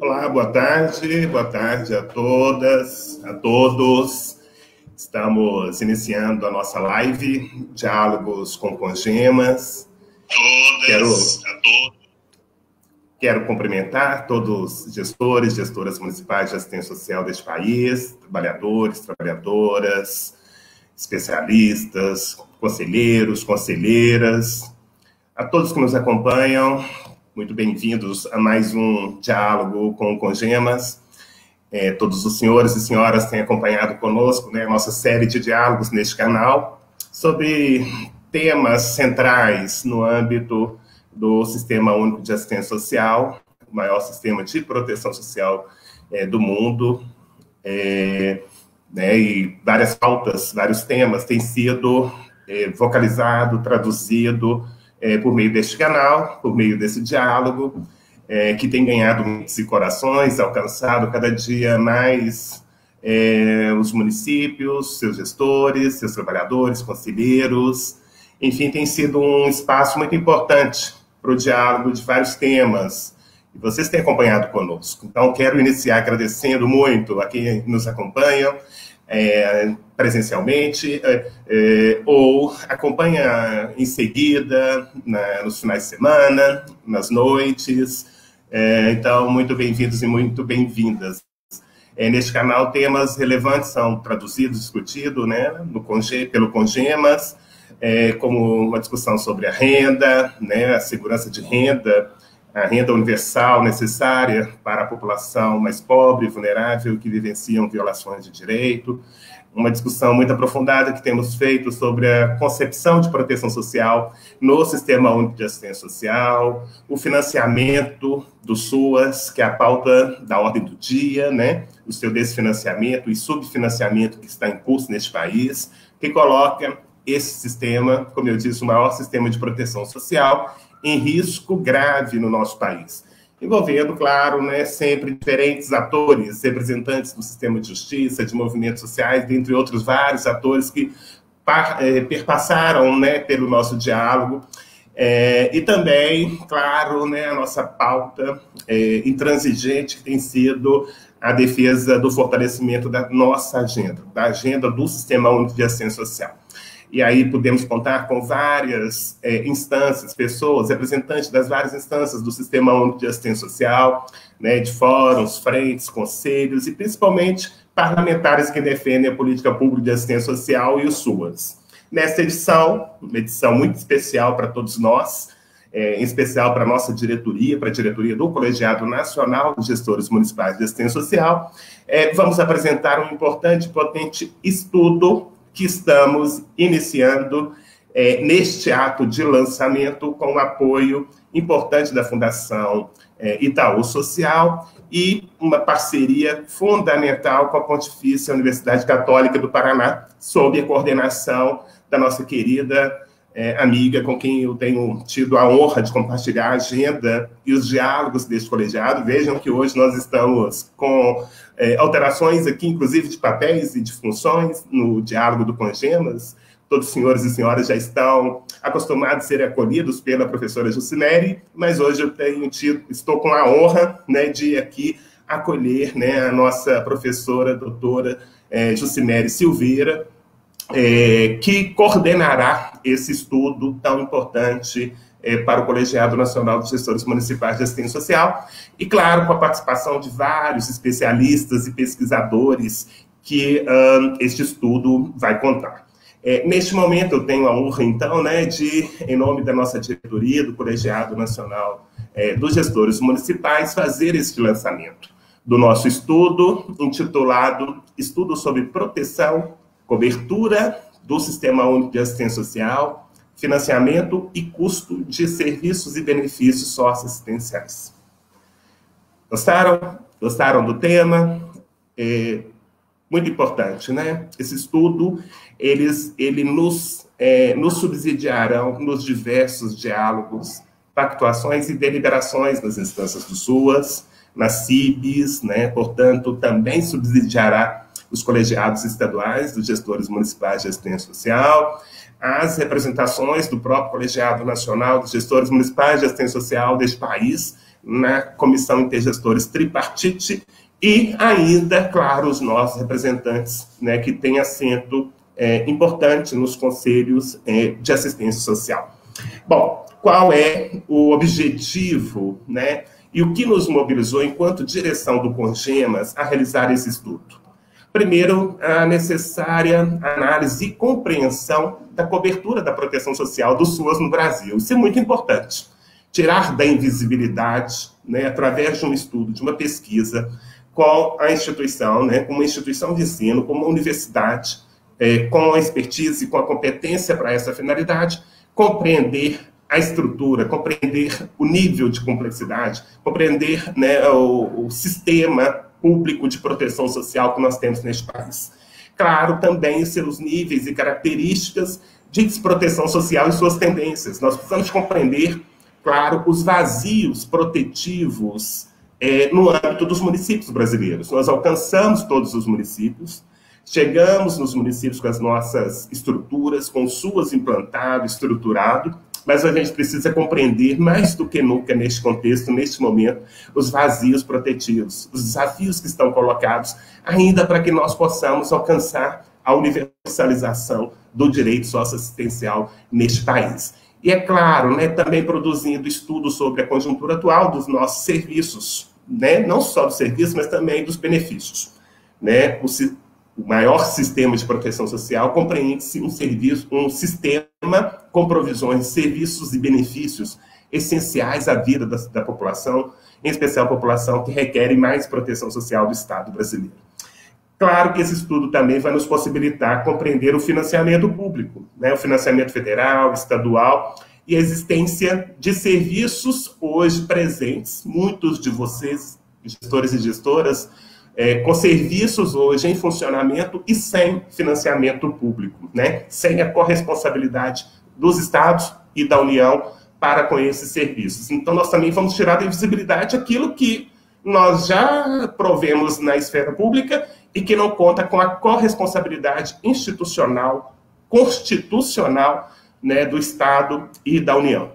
Olá, boa tarde a todas, a todos. Estamos iniciando a nossa live, Diálogos com Congemas. Quero cumprimentar todos os gestores, gestoras municipais de assistência social deste país, trabalhadores, trabalhadoras, especialistas, conselheiros, conselheiras, a todos que nos acompanham. Muito bem-vindos a mais um Diálogo com Congemas. Todos os senhores e senhoras têm acompanhado conosco, né, a nossa série de diálogos neste canal sobre temas centrais no âmbito do Sistema Único de Assistência Social, o maior sistema de proteção social do mundo, né, e várias pautas, vários temas têm sido vocalizado, traduzido por meio deste canal, por meio desse diálogo, que tem ganhado mentes e corações, alcançado cada dia mais os municípios, seus gestores, seus trabalhadores, conselheiros. Enfim, tem sido um espaço muito importante para o diálogo de vários temas, e vocês têm acompanhado conosco. Então, quero iniciar agradecendo muito a quem nos acompanha, presencialmente, ou acompanha em seguida, nos finais de semana, nas noites. Então, muito bem-vindos e muito bem-vindas. Neste canal, temas relevantes são traduzidos, discutidos, né, pelo Congemas, como uma discussão sobre a renda, né, a segurança de renda, a renda universal necessária para a população mais pobre e vulnerável que vivenciam violações de direito, uma discussão muito aprofundada que temos feito sobre a concepção de proteção social no Sistema Único de Assistência Social, o financiamento do SUAS, que é a pauta da ordem do dia, né, o seu desfinanciamento e subfinanciamento que está em curso neste país, que coloca esse sistema, como eu disse, o maior sistema de proteção social, em risco grave no nosso país, envolvendo, claro, né, sempre diferentes atores, representantes do sistema de justiça, de movimentos sociais, dentre outros vários atores que perpassaram, né, pelo nosso diálogo, e também, claro, né, a nossa pauta intransigente, que tem sido a defesa do fortalecimento da nossa agenda, da agenda do Sistema Único de Assistência Social. E aí podemos contar com várias instâncias, pessoas, representantes das várias instâncias do Sistema Único de Assistência Social, né, de fóruns, frentes, conselhos e principalmente parlamentares que defendem a política pública de assistência social e o SUAS. Nesta edição, uma edição muito especial para todos nós, em especial para a nossa diretoria, para a diretoria do Colegiado Nacional de Gestores Municipais de Assistência Social, vamos apresentar um importante e potente estudo que estamos iniciando neste ato de lançamento com o apoio importante da Fundação Itaú Social e uma parceria fundamental com a Pontifícia Universidade Católica do Paraná, sob a coordenação da nossa querida amiga, com quem eu tenho tido a honra de compartilhar a agenda e os diálogos deste colegiado. Vejam que hoje nós estamos com alterações aqui, inclusive de papéis e de funções no diálogo do Congemas. Todos os senhores e senhoras já estão acostumados a serem acolhidos pela professora Jucimere, mas hoje eu estou com a honra, né, de aqui acolher, né, a nossa professora, doutora Jucimere Silveira, que coordenará esse estudo tão importante para o Colegiado Nacional de Gestores Municipais de Assistência Social, e, claro, com a participação de vários especialistas e pesquisadores que este estudo vai contar. Neste momento, eu tenho a honra, então, né, de, em nome da nossa diretoria, do Colegiado Nacional dos Gestores Municipais, fazer este lançamento do nosso estudo, intitulado Estudo sobre Proteção, Cobertura do Sistema Único de Assistência Social, Financiamento e Custo de Serviços e Benefícios Socioassistenciais. Gostaram? Gostaram do tema? Muito importante, né? Esse estudo, ele nos subsidiarão nos diversos diálogos, pactuações e deliberações das instâncias do SUAS, nas CIBs, né? Portanto, também subsidiará os colegiados estaduais dos gestores municipais de assistência social, as representações do próprio Colegiado Nacional dos Gestores Municipais de Assistência Social deste país, na Comissão Intergestores Tripartite, e ainda, claro, os nossos representantes, né, que têm assento importante nos conselhos de assistência social. Bom, qual é o objetivo, né, e o que nos mobilizou enquanto direção do CONGEMAS a realizar esse estudo? Primeiro, a necessária análise e compreensão da cobertura da proteção social do SUAS no Brasil. Isso é muito importante. Tirar da invisibilidade, né, através de um estudo, de uma pesquisa, com a instituição, né, com uma instituição de ensino, com uma universidade, com a expertise, com a competência para essa finalidade, compreender a estrutura, compreender o nível de complexidade, compreender, né, o sistema público de proteção social que nós temos neste país. Claro, também os seus níveis e características de desproteção social e suas tendências. Nós precisamos compreender, claro, os vazios protetivos no âmbito dos municípios brasileiros. Nós alcançamos todos os municípios, chegamos nos municípios com as nossas estruturas, com o SUAS implantado, estruturado, mas a gente precisa compreender, mais do que nunca neste contexto, neste momento, os vazios protetivos, os desafios que estão colocados, ainda para que nós possamos alcançar a universalização do direito socioassistencial neste país. E é claro, né, também produzindo estudos sobre a conjuntura atual dos nossos serviços, né, não só dos serviços, mas também dos benefícios. Né? O maior sistema de proteção social compreende-se um sistema com provisões de serviços e benefícios essenciais à vida da população, em especial a população que requer mais proteção social do Estado brasileiro. Claro que esse estudo também vai nos possibilitar compreender o financiamento público, né, o financiamento federal, estadual, e a existência de serviços hoje presentes, muitos de vocês, gestores e gestoras, com serviços hoje em funcionamento e sem financiamento público, né? Sem a corresponsabilidade dos estados e da União para com esses serviços. Então, nós também vamos tirar da invisibilidade aquilo que nós já provemos na esfera pública e que não conta com a corresponsabilidade institucional, constitucional, né, do Estado e da União.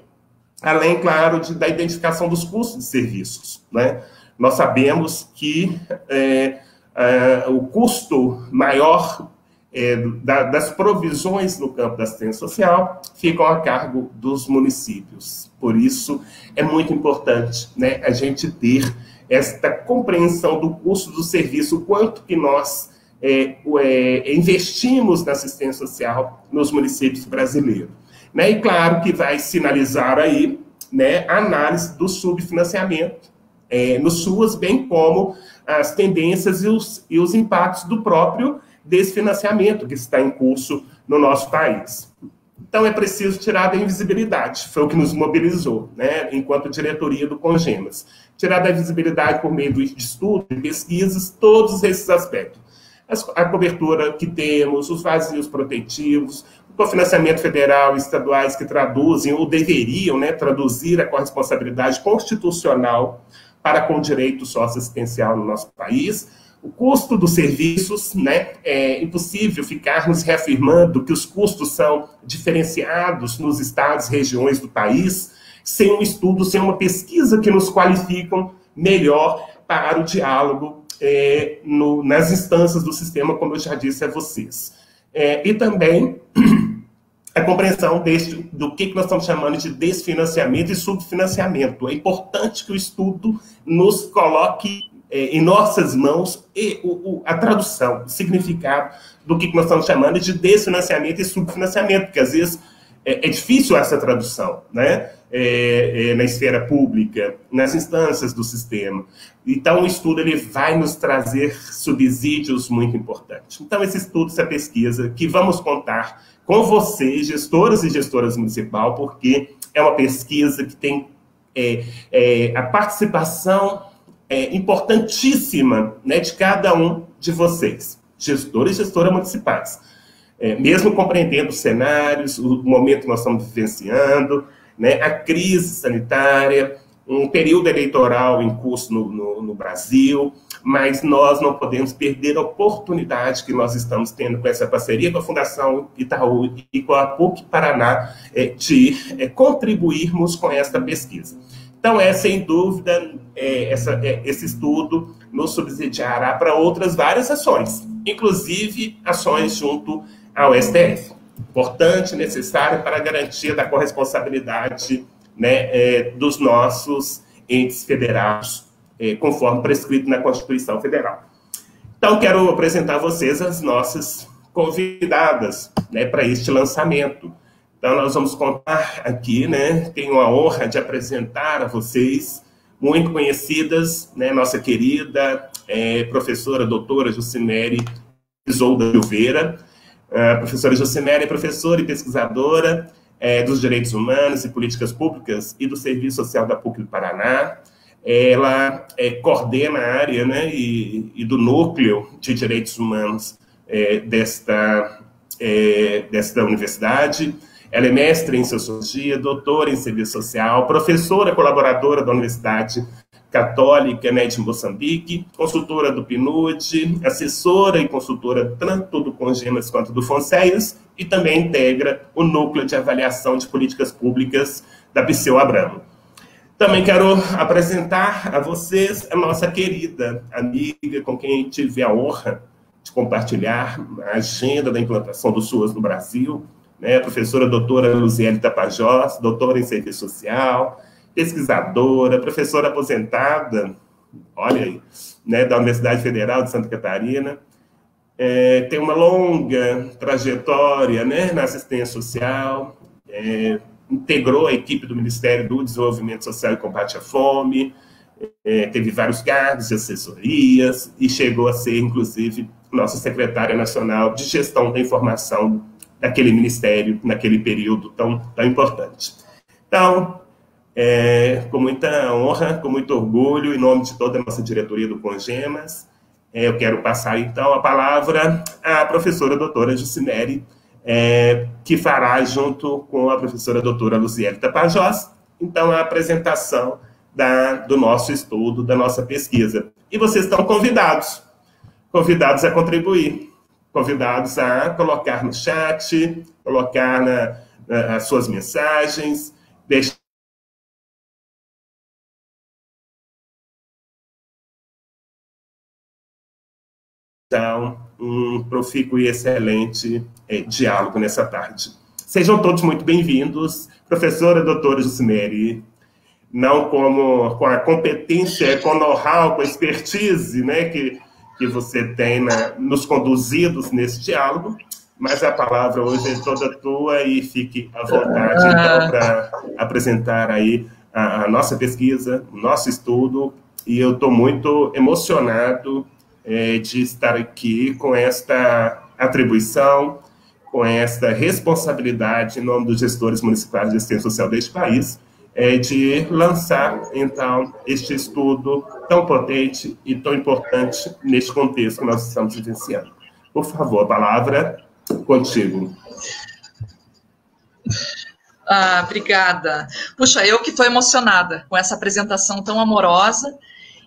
Além, claro, da identificação dos custos de serviços, né? Nós sabemos que o custo maior das provisões no campo da assistência social ficam a cargo dos municípios. Por isso, é muito importante, né, a gente ter esta compreensão do custo do serviço, o quanto que nós investimos na assistência social nos municípios brasileiros. Né? E claro que vai sinalizar aí, né, a análise do subfinanciamento no SUAS, bem como as tendências e os impactos do próprio desfinanciamento que está em curso no nosso país. Então, é preciso tirar da invisibilidade, foi o que nos mobilizou, né, enquanto diretoria do CONGEMAS. Tirar da invisibilidade por meio de estudos e pesquisas, todos esses aspectos. A cobertura que temos, os vazios protetivos, o cofinanciamento federal e estaduais que traduzem ou deveriam, né, traduzir a corresponsabilidade constitucional para com o direito socioassistencial no nosso país, o custo dos serviços, né, é impossível ficarmos reafirmando que os custos são diferenciados nos estados e regiões do país, sem um estudo, sem uma pesquisa que nos qualificam melhor para o diálogo nas instâncias do sistema, como eu já disse a vocês. E também a compreensão do que nós estamos chamando de desfinanciamento e subfinanciamento. É importante que o estudo nos coloque em nossas mãos a tradução, o significado do que nós estamos chamando de desfinanciamento e subfinanciamento, porque às vezes é difícil essa tradução, né? Na esfera pública, nas instâncias do sistema. Então, o estudo ele vai nos trazer subsídios muito importantes. Então, esse estudo, essa pesquisa, que vamos contar com vocês, gestoras e gestoras municipal, porque é uma pesquisa que tem a participação importantíssima, né, de cada um de vocês, gestores e gestoras municipais. Mesmo compreendendo os cenários, o momento que nós estamos vivenciando, né, a crise sanitária, um período eleitoral em curso no Brasil, mas nós não podemos perder a oportunidade que nós estamos tendo com essa parceria com a Fundação Itaú e com a PUC Paraná de contribuirmos com esta pesquisa. Então, sem dúvida, esse estudo nos subsidiará para outras várias ações, inclusive ações junto ao STF. Importante, necessário para a garantia da corresponsabilidade, né, dos nossos entes federados, conforme prescrito na Constituição Federal. Então, quero apresentar a vocês as nossas convidadas, né, para este lançamento. Então, nós vamos contar aqui, né, tenho a honra de apresentar a vocês, muito conhecidas, né, nossa querida professora doutora Jucimere Isolda Silveira. A professora Jucimere é professora e pesquisadora dos Direitos Humanos e Políticas Públicas e do Serviço Social da PUC do Paraná. Ela coordena a área, né, e do núcleo de direitos humanos desta universidade. Ela é mestre em Sociologia, doutora em Serviço Social, professora colaboradora da Universidade Católica, né, de Moçambique, consultora do PNUD, assessora e consultora tanto do Congemas quanto do FONSEAS, e também integra o Núcleo de Avaliação de Políticas Públicas da Perseu Abramo. Também quero apresentar a vocês a nossa querida amiga, com quem tive a honra de compartilhar a agenda da implantação do SUAS no Brasil, né, a professora doutora Luziele Tapajós, doutora em Serviço Social, pesquisadora, professora aposentada, olha aí, né, da Universidade Federal de Santa Catarina, tem uma longa trajetória, né, na assistência social, integrou a equipe do Ministério do Desenvolvimento Social e Combate à Fome, teve vários cargos de assessorias e chegou a ser, inclusive, nossa secretária nacional de gestão da informação daquele ministério, naquele período tão importante. Então, com muita honra, com muito orgulho, em nome de toda a nossa diretoria do Congemas, eu quero passar, então, a palavra à professora doutora Jucimere, que fará, junto com a professora doutora Luziele Tapajós, então, a apresentação do nosso estudo, da nossa pesquisa. E vocês estão convidados a contribuir, convidados a colocar no chat, colocar as suas mensagens, deixar um profícuo e excelente diálogo nessa tarde. Sejam todos muito bem-vindos. Professora doutora Jucimere, não com a competência, com o know-how, com a expertise, né, que você tem nos conduzidos nesse diálogo, mas a palavra hoje é toda tua e fique à vontade, então, para apresentar aí a nossa pesquisa, o nosso estudo, e eu estou muito emocionado de estar aqui com esta atribuição, com esta responsabilidade em nome dos gestores municipais de assistência social deste país, de lançar, então, este estudo tão potente e tão importante neste contexto que nós estamos vivenciando. Por favor, a palavra contigo. Obrigada. Puxa, eu que estou emocionada com essa apresentação tão amorosa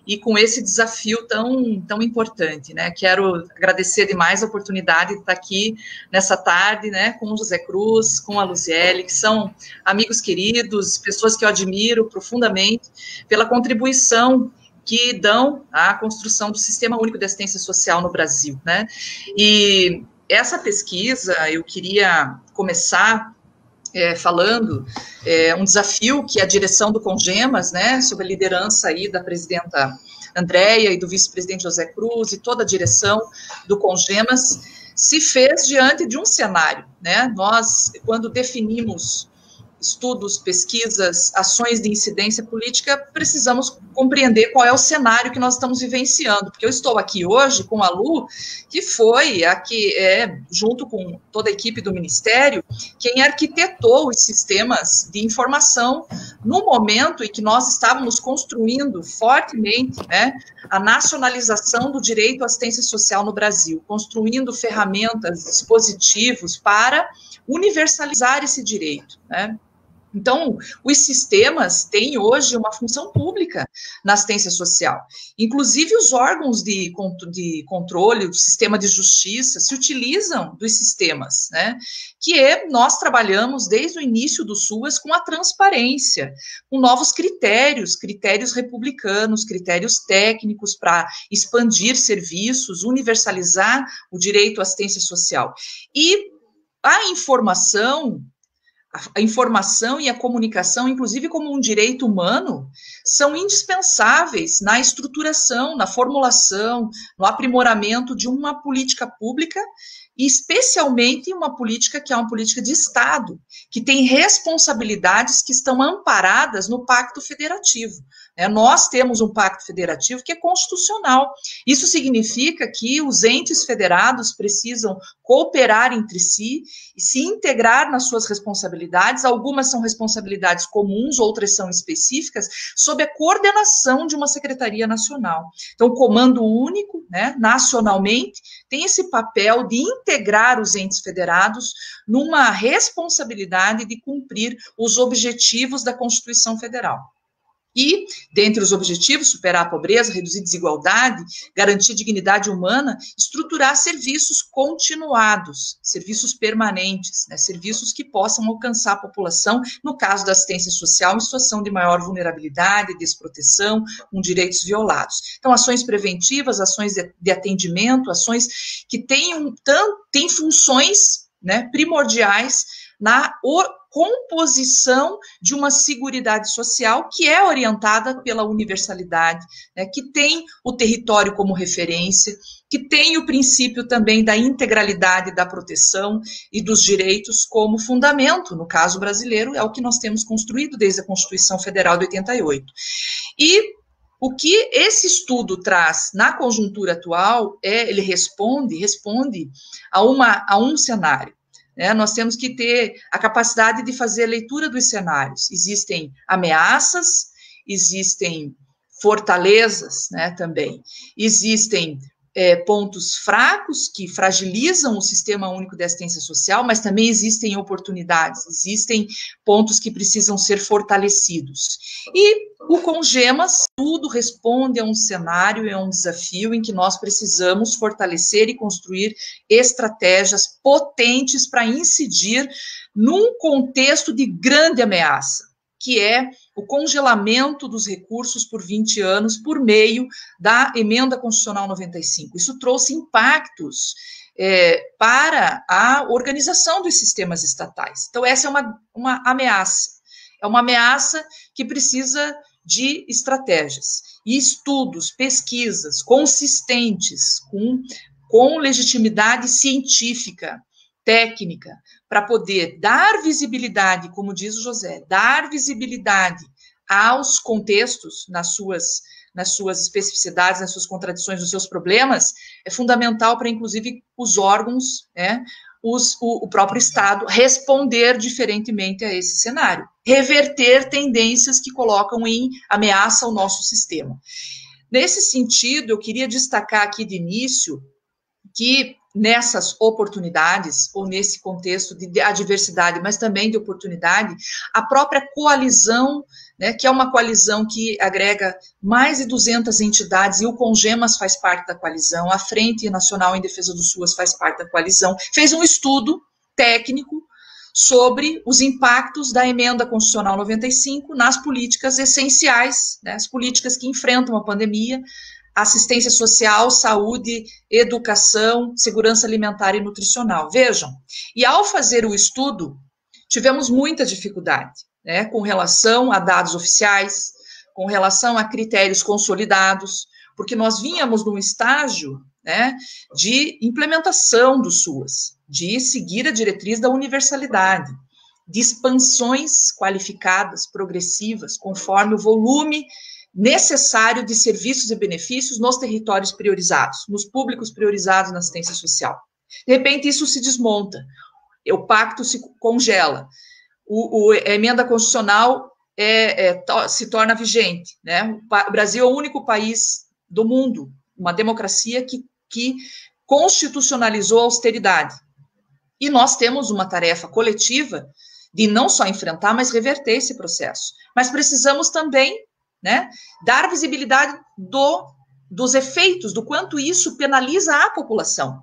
e com esse desafio tão importante, né? Quero agradecer demais a oportunidade de estar aqui nessa tarde, né, com o José Cruz, com a Luziele, que são amigos queridos, pessoas que eu admiro profundamente pela contribuição que dão à construção do Sistema Único de Assistência Social no Brasil, né? E essa pesquisa, eu queria começar falando um desafio que a direção do Congemas, né, sob a liderança aí da presidenta Andréia e do vice-presidente José Cruz e toda a direção do Congemas, se fez diante de um cenário, né? Nós, quando definimos estudos, pesquisas, ações de incidência política, precisamos compreender qual é o cenário que nós estamos vivenciando, porque eu estou aqui hoje com a Lu, que foi a que, junto com toda a equipe do Ministério, quem arquitetou os sistemas de informação no momento em que nós estávamos construindo fortemente, né, a nacionalização do direito à assistência social no Brasil, construindo ferramentas, dispositivos para universalizar esse direito, né? Então, os sistemas têm hoje uma função pública na assistência social. Inclusive, os órgãos de controle, o sistema de justiça, se utilizam dos sistemas, né? Nós trabalhamos desde o início do SUAS com a transparência, com novos critérios republicanos, critérios técnicos para expandir serviços, universalizar o direito à assistência social. E a informação e a comunicação, inclusive como um direito humano, são indispensáveis na estruturação, na formulação, no aprimoramento de uma política pública, e especialmente uma política que é uma política de Estado, que tem responsabilidades que estão amparadas no Pacto Federativo. Nós temos um Pacto Federativo que é constitucional. Isso significa que os entes federados precisam cooperar entre si e se integrar nas suas responsabilidades. Algumas são responsabilidades comuns, outras são específicas, sob a coordenação de uma Secretaria Nacional. Então, o Comando Único, nacionalmente, tem esse papel de integrar os entes federados numa responsabilidade de cumprir os objetivos da Constituição Federal. E, dentre os objetivos, superar a pobreza, reduzir desigualdade, garantir dignidade humana, estruturar serviços continuados, serviços permanentes, serviços que possam alcançar a população, no caso da assistência social, em situação de maior vulnerabilidade, desproteção, com direitos violados. Então, ações preventivas, ações de atendimento, ações que têm funções primordiais na composição de uma seguridade social que é orientada pela universalidade, que tem o território como referência, que tem o princípio também da integralidade da proteção e dos direitos como fundamento. No caso brasileiro, é o que nós temos construído desde a Constituição Federal de 88. E o que esse estudo traz na conjuntura atual ele responde a um cenário. Nós temos que ter a capacidade de fazer a leitura dos cenários. Existem ameaças, existem fortalezas, também. Existem pontos fracos que fragilizam o Sistema Único de Assistência Social, mas também existem oportunidades, existem pontos que precisam ser fortalecidos. E o Congemas, tudo responde a um cenário, a um desafio em que nós precisamos fortalecer e construir estratégias potentes para incidir num contexto de grande ameaça, que é o congelamento dos recursos por 20 anos por meio da Emenda Constitucional 95. Isso trouxe impactos para a organização dos sistemas estatais. Então, essa é uma ameaça. É uma ameaça que precisa de estratégias e estudos, pesquisas consistentes, com legitimidade científica, técnica, para poder dar visibilidade, como diz o José, dar visibilidade aos contextos, nas suas especificidades, nas suas contradições, nos seus problemas, é fundamental para, inclusive, os órgãos, o próprio Estado, responder diferentemente a esse cenário, reverter tendências que colocam em ameaça o nosso sistema. Nesse sentido, eu queria destacar aqui de início que nessas oportunidades, ou nesse contexto de adversidade, mas também de oportunidade, a própria coalizão, que é uma coalizão que agrega mais de 200 entidades, e o Congemas faz parte da coalizão, a Frente Nacional em Defesa do SUAS faz parte da coalizão, fez um estudo técnico sobre os impactos da Emenda Constitucional 95 nas políticas essenciais, as políticas que enfrentam a pandemia, assistência social, saúde, educação, segurança alimentar e nutricional. Vejam, e ao fazer o estudo, tivemos muita dificuldade, com relação a dados oficiais, com relação a critérios consolidados, porque nós vínhamos num estágio de implementação do SUAS, de seguir a diretriz da universalidade, de expansões qualificadas, progressivas, conforme o volume necessário de serviços e benefícios nos territórios priorizados, nos públicos priorizados na assistência social. De repente, isso se desmonta, o pacto se congela, a emenda constitucional se torna vigente. O Brasil é o único país do mundo, uma democracia que constitucionalizou a austeridade. E nós temos uma tarefa coletiva de não só enfrentar, mas reverter esse processo. Mas precisamos também, né, dar visibilidade dos efeitos, do quanto isso penaliza a população,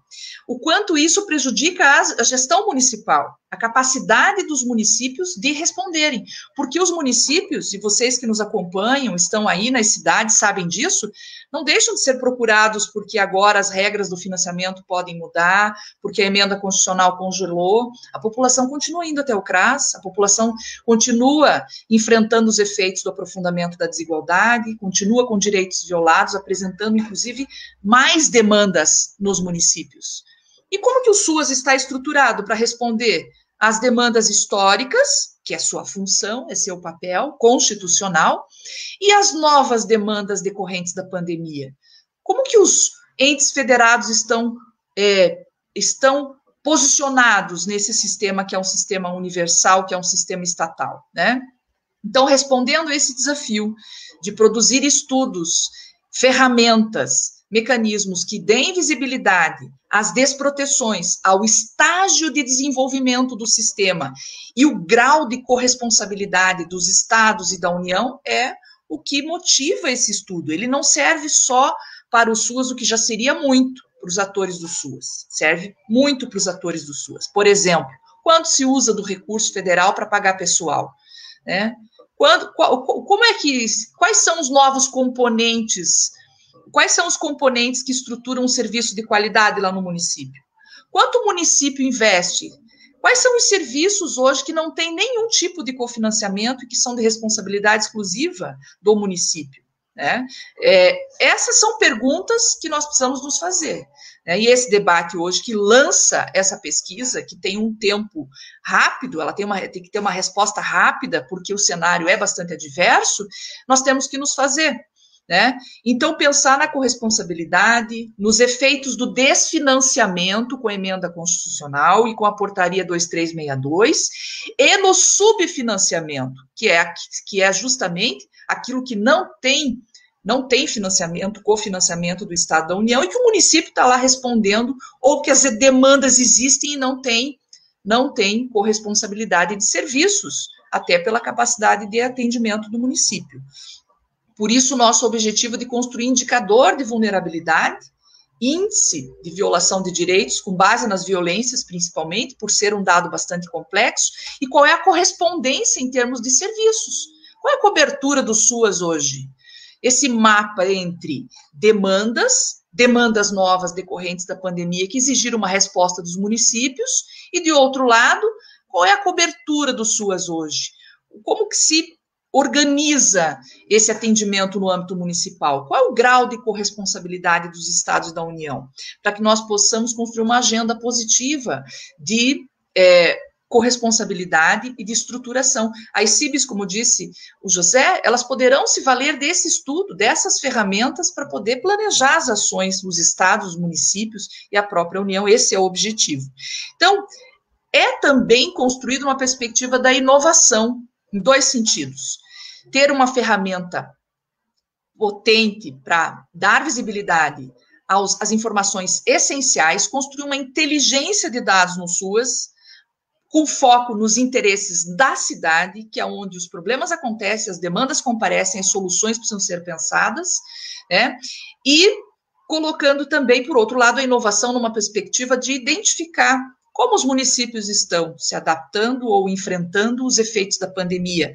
o quanto isso prejudica a gestão municipal, a capacidade dos municípios de responderem, porque os municípios, e vocês que nos acompanham, estão aí nas cidades, sabem disso, não deixam de ser procurados porque agora as regras do financiamento podem mudar, porque a emenda constitucional congelou, a população continua indo até o CRAS, a população continua enfrentando os efeitos do aprofundamento da desigualdade, continua com direitos violados, apresentando, inclusive, mais demandas nos municípios. E como que o SUAS está estruturado para responder às demandas históricas, que é sua função, é seu papel constitucional, e as novas demandas decorrentes da pandemia? Como que os entes federados estão posicionados nesse sistema que é um sistema universal, que é um sistema estatal, né? Então, respondendo a esse desafio de produzir estudos, ferramentas, mecanismos que deem visibilidade às desproteções, ao estágio de desenvolvimento do sistema e o grau de corresponsabilidade dos estados e da União é o que motiva esse estudo. Ele não serve só para o SUAS, o que já seria muito para os atores do SUAS, serve muito para os atores do SUAS. Por exemplo, quando se usa do recurso federal para pagar pessoal, né? Quais são os novos componentes? Quais são os componentes que estruturam um serviço de qualidade lá no município? Quanto o município investe? Quais são os serviços hoje que não têm nenhum tipo de cofinanciamento e que são de responsabilidade exclusiva do município, né? Essas são perguntas que nós precisamos nos fazer, né? E esse debate hoje que lança essa pesquisa, que tem um tempo rápido, ela tem que ter uma resposta rápida, porque o cenário é bastante adverso, nós temos que nos fazer, né? Então, pensar na corresponsabilidade, nos efeitos do desfinanciamento com a emenda constitucional e com a portaria 2362, e no subfinanciamento, que é justamente aquilo que não tem financiamento, cofinanciamento do Estado da União, e que o município está lá respondendo, ou que as demandas existem e não tem corresponsabilidade de serviços, até pela capacidade de atendimento do município. Por isso, nosso objetivo de construir indicador de vulnerabilidade, índice de violação de direitos, com base nas violências, principalmente, por ser um dado bastante complexo, e qual é a correspondência em termos de serviços. Qual é a cobertura do SUAS hoje? Esse mapa entre demandas novas decorrentes da pandemia que exigiram uma resposta dos municípios, e, de outro lado, qual é a cobertura do SUAS hoje? Como que se organiza esse atendimento no âmbito municipal? Qual é o grau de corresponsabilidade dos estados da União? Para que nós possamos construir uma agenda positiva de corresponsabilidade e de estruturação. As CIBs, como disse o José, elas poderão se valer desse estudo, dessas ferramentas, para poder planejar as ações dos estados, os municípios e a própria União. Esse é o objetivo. Então, é também construído uma perspectiva da inovação, em dois sentidos. Ter uma ferramenta potente para dar visibilidade às informações essenciais, construir uma inteligência de dados no SUAS, com foco nos interesses da cidade, que é onde os problemas acontecem, as demandas comparecem, as soluções precisam ser pensadas, né? E colocando também, por outro lado, a inovação numa perspectiva de identificar como os municípios estão se adaptando ou enfrentando os efeitos da pandemia.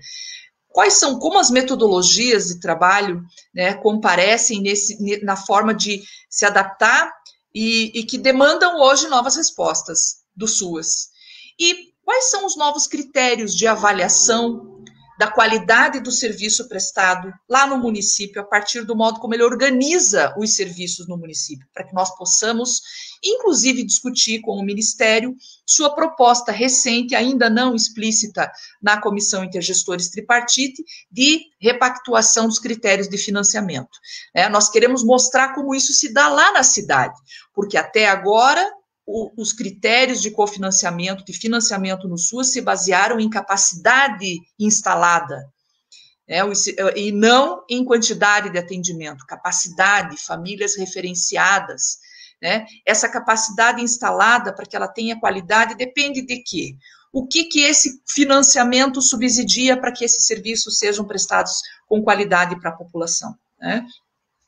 Como as metodologias de trabalho, né, comparecem na forma de se adaptar e que demandam hoje novas respostas do SUAS. E quais são os novos critérios de avaliação da qualidade do serviço prestado lá no município, a partir do modo como ele organiza os serviços no município, para que nós possamos, inclusive, discutir com o Ministério sua proposta recente, ainda não explícita na Comissão Intergestores Tripartite, de repactuação dos critérios de financiamento. Nós queremos mostrar como isso se dá lá na cidade, porque até agora os critérios de cofinanciamento, de financiamento no SUAS se basearam em capacidade instalada, e não em quantidade de atendimento, capacidade, famílias referenciadas, né? Essa capacidade instalada, para que ela tenha qualidade, depende de quê? o que esse financiamento subsidia para que esses serviços sejam prestados com qualidade para a população, né?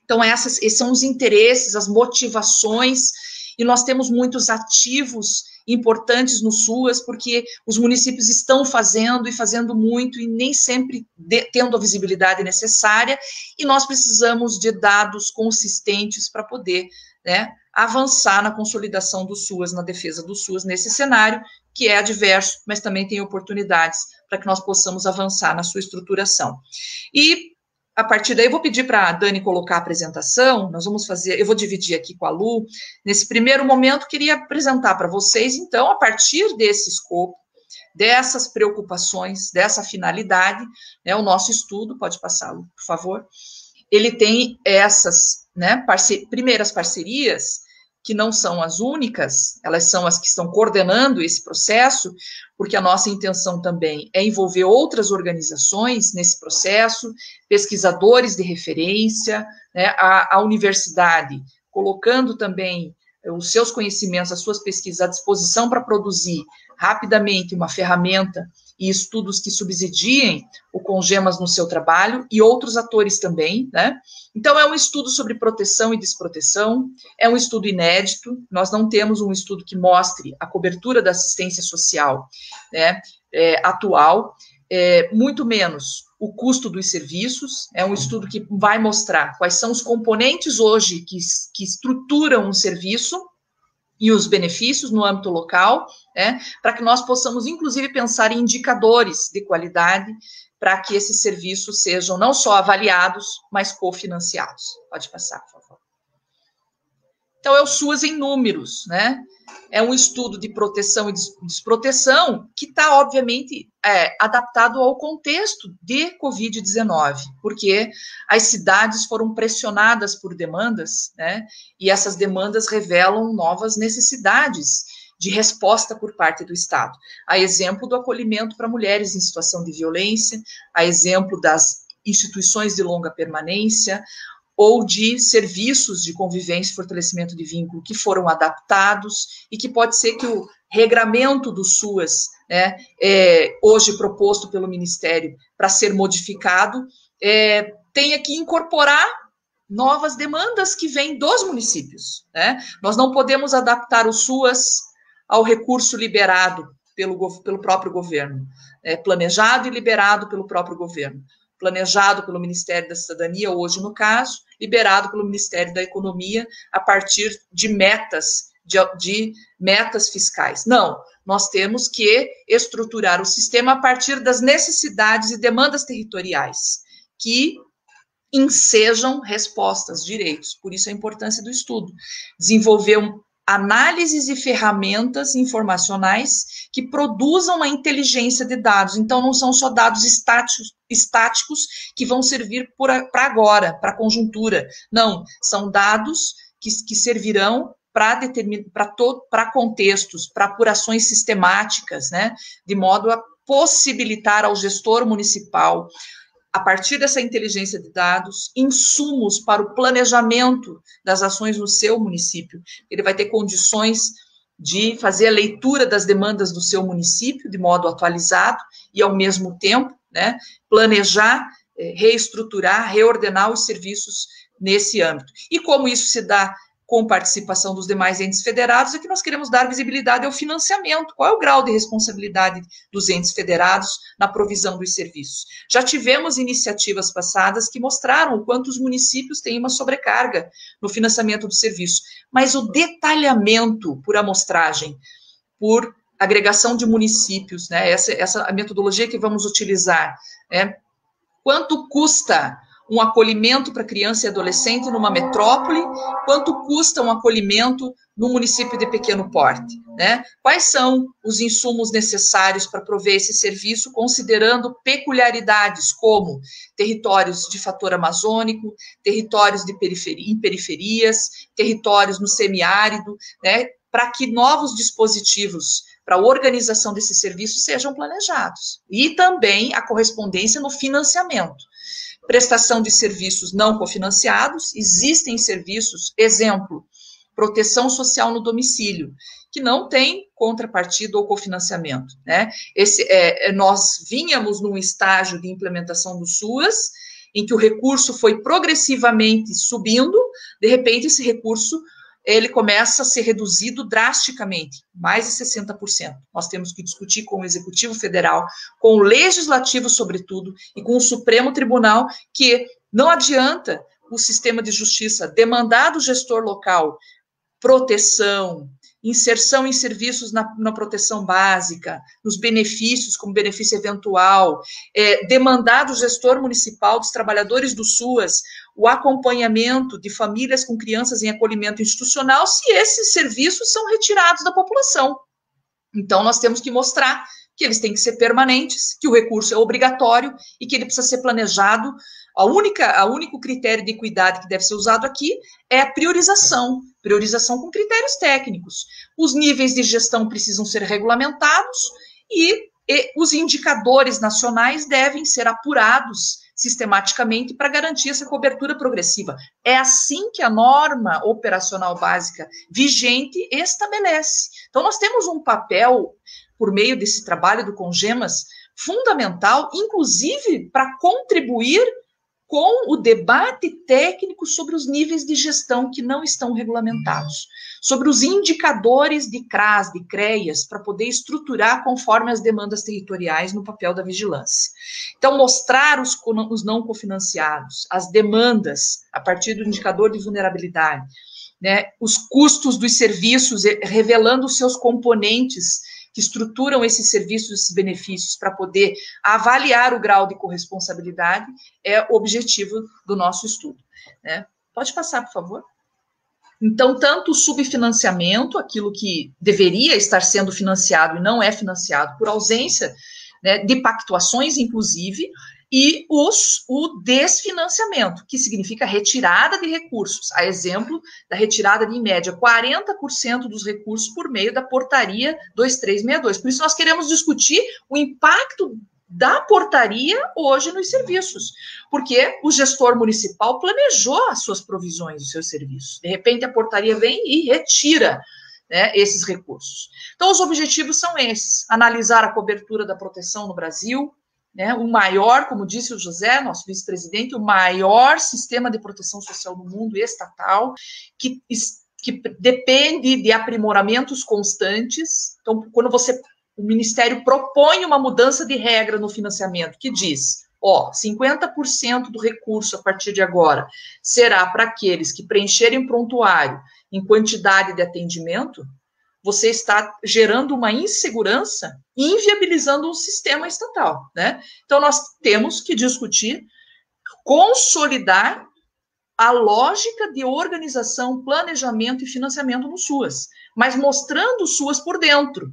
Então, esses são os interesses, as motivações, e nós temos muitos ativos importantes no SUAS, porque os municípios estão fazendo e fazendo muito, e nem sempre tendo a visibilidade necessária, e nós precisamos de dados consistentes para poder, né, avançar na consolidação do SUAS, na defesa do SUAS, nesse cenário, que é adverso, mas também tem oportunidades para que nós possamos avançar na sua estruturação. E, a partir daí, eu vou pedir para a Dani colocar a apresentação, nós vamos fazer, eu vou dividir aqui com a Lu. Nesse primeiro momento, queria apresentar para vocês, então, a partir desse escopo, dessas preocupações, dessa finalidade, né, o nosso estudo, pode passar, Lu, por favor, ele tem essas, né, primeiras parcerias, que não são as únicas, elas são as que estão coordenando esse processo, porque a nossa intenção também é envolver outras organizações nesse processo, pesquisadores de referência, né, a universidade, colocando também os seus conhecimentos, as suas pesquisas à disposição para produzir rapidamente uma ferramenta e estudos que subsidiem o Congemas no seu trabalho, e outros atores também, né? Então, é um estudo sobre proteção e desproteção, é um estudo inédito, nós não temos um estudo que mostre a cobertura da assistência social, né, atual, muito menos o custo dos serviços, é um estudo que vai mostrar quais são os componentes hoje que estruturam um serviço, e os benefícios no âmbito local, né, para que nós possamos, inclusive, pensar em indicadores de qualidade para que esses serviços sejam não só avaliados, mas cofinanciados. Pode passar, por favor. Então, é o SUAS em números, né? É um estudo de proteção e desproteção que está, obviamente, adaptado ao contexto de Covid-19, porque as cidades foram pressionadas por demandas, né? E essas demandas revelam novas necessidades de resposta por parte do Estado. A exemplo do acolhimento para mulheres em situação de violência, a exemplo das instituições de longa permanência, ou de serviços de convivência e fortalecimento de vínculo que foram adaptados, e que pode ser que o regramento do SUAS, né, hoje proposto pelo Ministério para ser modificado, tenha que incorporar novas demandas que vêm dos municípios, né? Nós não podemos adaptar o SUAS ao recurso liberado pelo próprio governo, planejado e liberado pelo próprio governo, planejado pelo Ministério da Cidadania, hoje no caso, liberado pelo Ministério da Economia, a partir de metas fiscais. Não, nós temos que estruturar o sistema a partir das necessidades e demandas territoriais, que ensejam respostas, direitos. Por isso a importância do estudo. Desenvolver análises e ferramentas informacionais que produzam uma inteligência de dados. Então, não são só dados estáticos que vão servir para agora, para a conjuntura. Não, são dados que servirão para contextos, para apurações sistemáticas, né, de modo a possibilitar ao gestor municipal, a partir dessa inteligência de dados, insumos para o planejamento das ações no seu município. Ele vai ter condições de fazer a leitura das demandas do seu município de modo atualizado e, ao mesmo tempo, né, planejar, reestruturar, reordenar os serviços nesse âmbito. E como isso se dá com participação dos demais entes federados, é que nós queremos dar visibilidade ao financiamento. Qual é o grau de responsabilidade dos entes federados na provisão dos serviços? Já tivemos iniciativas passadas que mostraram o quanto os municípios têm uma sobrecarga no financiamento do serviço, mas o detalhamento por amostragem, por agregação de municípios, né, essa a metodologia que vamos utilizar, né, quanto custa um acolhimento para criança e adolescente numa metrópole, quanto custa um acolhimento num município de pequeno porte, né? Quais são os insumos necessários para prover esse serviço, considerando peculiaridades como territórios de fator amazônico, territórios em periferias, territórios no semiárido, né? Para que novos dispositivos para a organização desses serviços sejam planejados. E também a correspondência no financiamento. Prestação de serviços não cofinanciados, existem serviços, exemplo, proteção social no domicílio, que não tem contrapartida ou cofinanciamento, né? Nós vínhamos num estágio de implementação do SUAS, em que o recurso foi progressivamente subindo, de repente esse recurso ele começa a ser reduzido drasticamente, mais de 60%. Nós temos que discutir com o Executivo Federal, com o Legislativo, sobretudo, e com o Supremo Tribunal, que não adianta o sistema de justiça demandar do gestor local proteção, inserção em serviços na proteção básica, nos benefícios, como benefício eventual, demandar do gestor municipal, dos trabalhadores do SUAS, o acompanhamento de famílias com crianças em acolhimento institucional, se esses serviços são retirados da população. Então, nós temos que mostrar que eles têm que ser permanentes, que o recurso é obrigatório e que ele precisa ser planejado. O único critério de equidade que deve ser usado aqui é a priorização com critérios técnicos. Os níveis de gestão precisam ser regulamentados e os indicadores nacionais devem ser apurados sistematicamente para garantir essa cobertura progressiva. É assim que a norma operacional básica vigente estabelece. Então, nós temos um papel, por meio desse trabalho do CONGEMAS, fundamental, inclusive para contribuir com o debate técnico sobre os níveis de gestão que não estão regulamentados, sobre os indicadores de CRAS, de CREAS, para poder estruturar conforme as demandas territoriais no papel da vigilância. Então, mostrar os não cofinanciados, as demandas a partir do indicador de vulnerabilidade, né, os custos dos serviços, revelando os seus componentes que estruturam esses serviços, esses benefícios, para poder avaliar o grau de corresponsabilidade, é o objetivo do nosso estudo, né? Pode passar, por favor. Então, tanto o subfinanciamento, aquilo que deveria estar sendo financiado e não é financiado por ausência, né, de pactuações, inclusive, e o desfinanciamento, que significa retirada de recursos, a exemplo da retirada de, em média, 40% dos recursos por meio da portaria 2362. Por isso, nós queremos discutir o impacto da portaria hoje nos serviços, porque o gestor municipal planejou as suas provisões, os seus serviços. De repente, a portaria vem e retira, né, esses recursos. Então, os objetivos são esses: analisar a cobertura da proteção no Brasil, né, o maior, como disse o José, nosso vice-presidente, o maior sistema de proteção social do mundo, estatal, que depende de aprimoramentos constantes. Então, quando o Ministério propõe uma mudança de regra no financiamento, que diz, 50% do recurso a partir de agora será para aqueles que preencherem o prontuário em quantidade de atendimento, você está gerando uma insegurança e inviabilizando o sistema estatal, né? Então, nós temos que discutir, consolidar a lógica de organização, planejamento e financiamento no SUAS, mas mostrando o SUAS por dentro,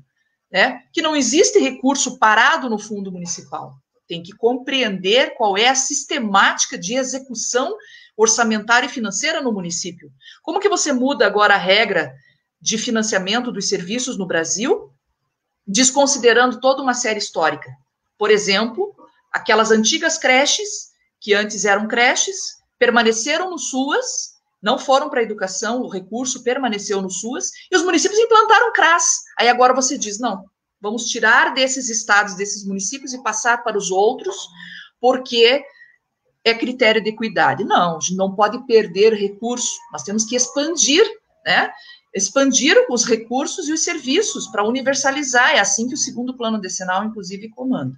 né? Que não existe recurso parado no fundo municipal. Tem que compreender qual é a sistemática de execução orçamentária e financeira no município. Como que você muda agora a regra de financiamento dos serviços no Brasil, desconsiderando toda uma série histórica? Por exemplo, aquelas antigas creches, que antes eram creches, permaneceram no SUAS, não foram para a educação, o recurso permaneceu no SUAS, e os municípios implantaram CRAS. Aí agora você diz, não, vamos tirar desses estados, desses municípios e passar para os outros, porque é critério de equidade. Não, a gente não pode perder recurso, nós temos que expandir, né? Expandir os recursos e os serviços para universalizar, é assim que o segundo plano decenal, inclusive, comanda.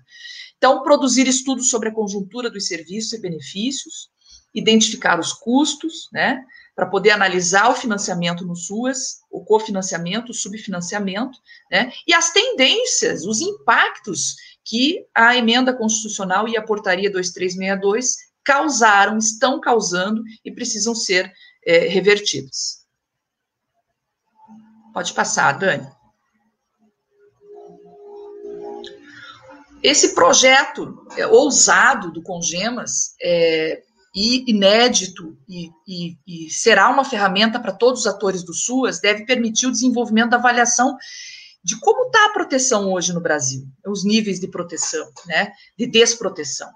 Então, produzir estudos sobre a conjuntura dos serviços e benefícios, identificar os custos, né, para poder analisar o financiamento no SUAS, o cofinanciamento, o subfinanciamento, né, e as tendências, os impactos que a emenda constitucional e a portaria 2362 causaram, estão causando e precisam ser revertidos. Pode passar, Dani. Esse projeto ousado do CONGEMAS e inédito e será uma ferramenta para todos os atores do SUAS, deve permitir o desenvolvimento da avaliação de como está a proteção hoje no Brasil, os níveis de proteção, né, de desproteção.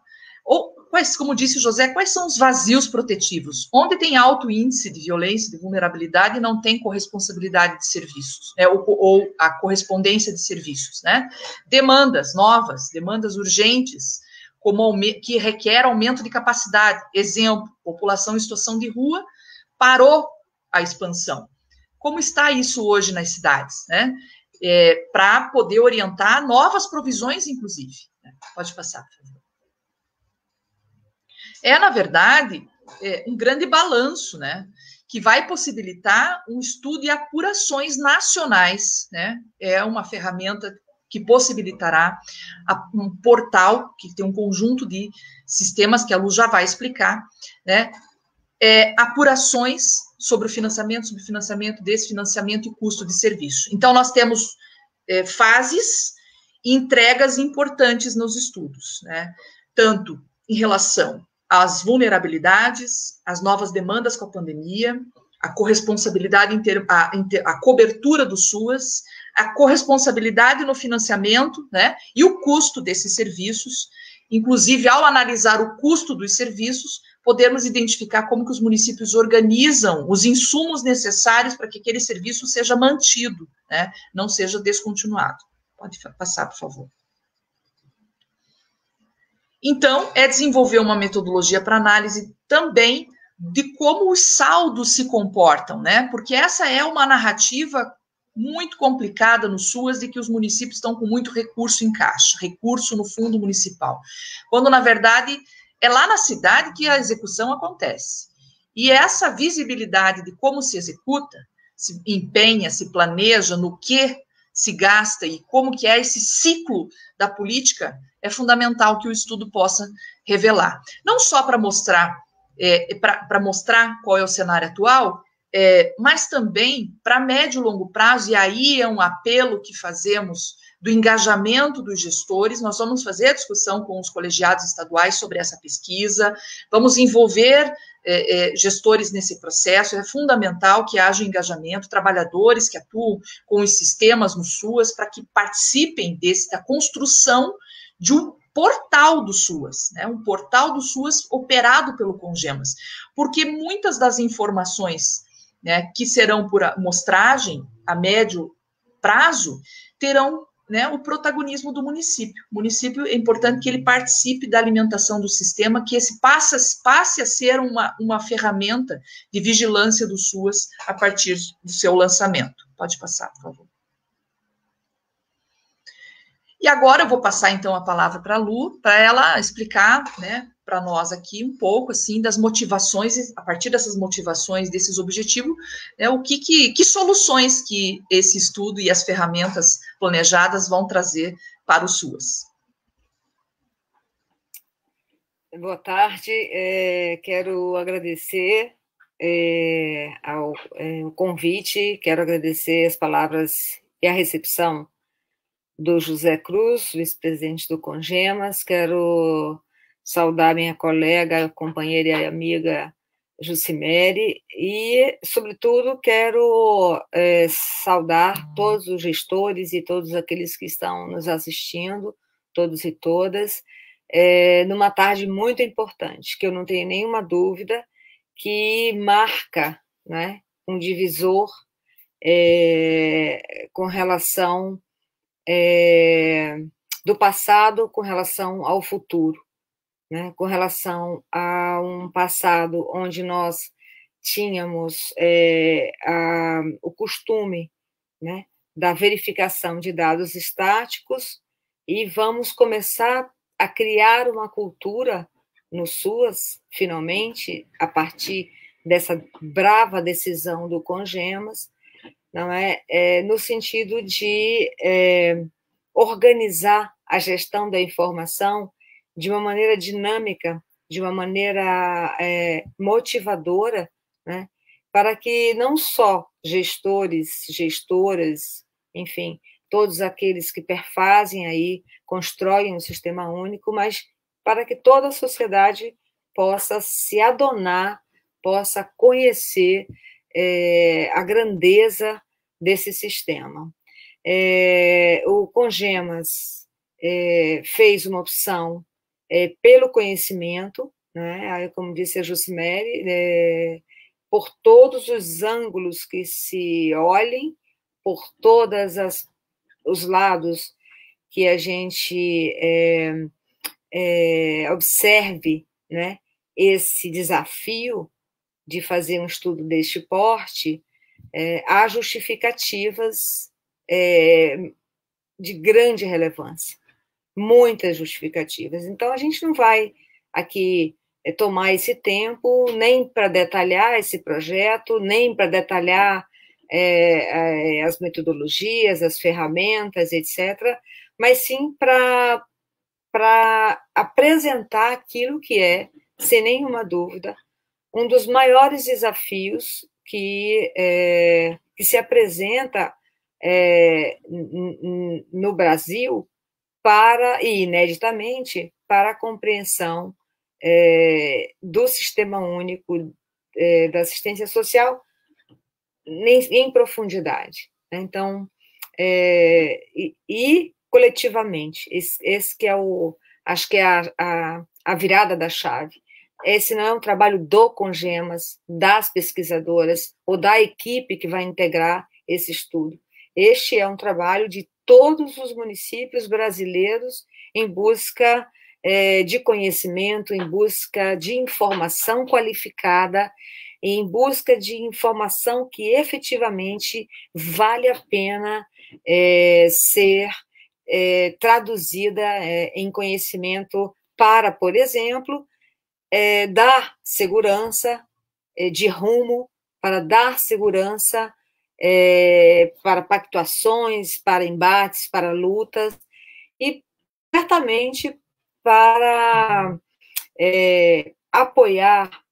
como disse o José, quais são os vazios protetivos? Onde tem alto índice de violência, de vulnerabilidade, não tem corresponsabilidade de serviços, né, ou a correspondência de serviços, né? Demandas novas, demandas urgentes, que requer aumento de capacidade. Exemplo, população em situação de rua, parou a expansão. Como está isso hoje nas cidades, né? Para poder orientar novas provisões, inclusive. Pode passar, por favor. Na verdade, um grande balanço, né? Que vai possibilitar um estudo e apurações nacionais, né? É uma ferramenta que possibilitará um portal que tem um conjunto de sistemas que a Lu já vai explicar, né? Apurações sobre o financiamento, subfinanciamento, desfinanciamento e custo de serviço. Então, nós temos fases e entregas importantes nos estudos, né? Tanto em relação às vulnerabilidades, às novas demandas com a pandemia, a corresponsabilidade, a cobertura do SUAS, a corresponsabilidade no financiamento, né? E o custo desses serviços. Inclusive, ao analisar o custo dos serviços, podermos identificar como que os municípios organizam os insumos necessários para que aquele serviço seja mantido, né? Não seja descontinuado. Pode passar, por favor. Então, desenvolver uma metodologia para análise também de como os saldos se comportam, né? Porque essa é uma narrativa muito complicada no SUAS de que os municípios estão com muito recurso em caixa, recurso no fundo municipal, quando, na verdade, é lá na cidade que a execução acontece. E essa visibilidade de como se executa, se empenha, se planeja, no que se gasta e como que é esse ciclo da política, é fundamental que o estudo possa revelar. Não só para mostrar, mostrar qual é o cenário atual, mas também para médio e longo prazo, e aí é um apelo que fazemos do engajamento dos gestores. Nós vamos fazer a discussão com os colegiados estaduais sobre essa pesquisa, vamos envolver gestores nesse processo. É fundamental que haja engajamento, trabalhadores que atuam com os sistemas no SUAS, para que participem da construção de um portal do SUAS, né? Um portal do SUAS operado pelo Congemas, porque muitas das informações, né, que serão por amostragem a médio prazo, terão, né, o protagonismo do município. O município, é importante que ele participe da alimentação do sistema, que esse passe a ser uma ferramenta de vigilância do SUAS a partir do seu lançamento. Pode passar, por favor. E agora eu vou passar, então, a palavra para a Lu, para ela explicar, né, para nós aqui um pouco, assim, das motivações, a partir dessas motivações, desses objetivos, né, que soluções que esse estudo e as ferramentas planejadas vão trazer para o SUAS. Boa tarde, quero agradecer ao convite, quero agradecer as palavras e a recepção do José Cruz, vice-presidente do Congemas. Quero saudar minha colega, companheira e amiga Jucimere e, sobretudo, quero saudar todos os gestores e todos aqueles que estão nos assistindo, todos e todas, numa tarde muito importante, que eu não tenho nenhuma dúvida que marca, né, um divisor com relação do passado com relação ao futuro, né? Com relação a um passado onde nós tínhamos o costume, né, da verificação de dados estáticos, e vamos começar a criar uma cultura no SUAS, finalmente, a partir dessa brava decisão do Congemas, não no sentido de organizar a gestão da informação de uma maneira dinâmica, de uma maneira motivadora, né, para que não só gestores, gestoras, enfim, todos aqueles que perfazem aí, constroem um sistema único, mas para que toda a sociedade possa se adonar, possa conhecer a grandeza desse sistema. O Congemas fez uma opção pelo conhecimento, né? Aí, como disse a Jucimere, por todos os ângulos que se olhem, por todos os lados que a gente observe, né, esse desafio de fazer um estudo deste porte, há justificativas de grande relevância, muitas justificativas. Então, a gente não vai aqui tomar esse tempo nem para detalhar esse projeto, nem para detalhar as metodologias, as ferramentas, etc., mas sim para apresentar aquilo que é, sem nenhuma dúvida, um dos maiores desafios que se apresenta no Brasil e ineditamente, para a compreensão do Sistema Único da Assistência Social em profundidade. Então, e coletivamente, esse que acho que é a virada da chave. Esse não é um trabalho do Congemas, das pesquisadoras ou da equipe que vai integrar esse estudo. Este é um trabalho de todos os municípios brasileiros em busca de conhecimento, em busca de informação qualificada, em busca de informação que efetivamente vale a pena ser traduzida em conhecimento para, por exemplo, dar segurança de rumo, para dar segurança para pactuações, para embates, para lutas, e certamente para apoiar,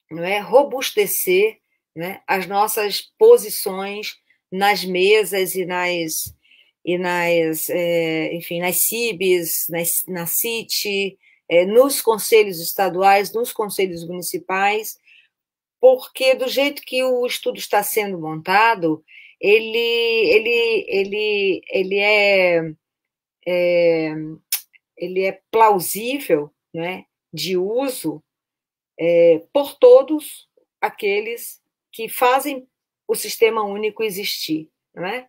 não é, robustecer, né, as nossas posições nas mesas enfim, nas CIBs, na CIT, nos conselhos estaduais, nos conselhos municipais, porque do jeito que o estudo está sendo montado, ele é plausível, né, de uso por todos aqueles que fazem o Sistema Único existir, não é?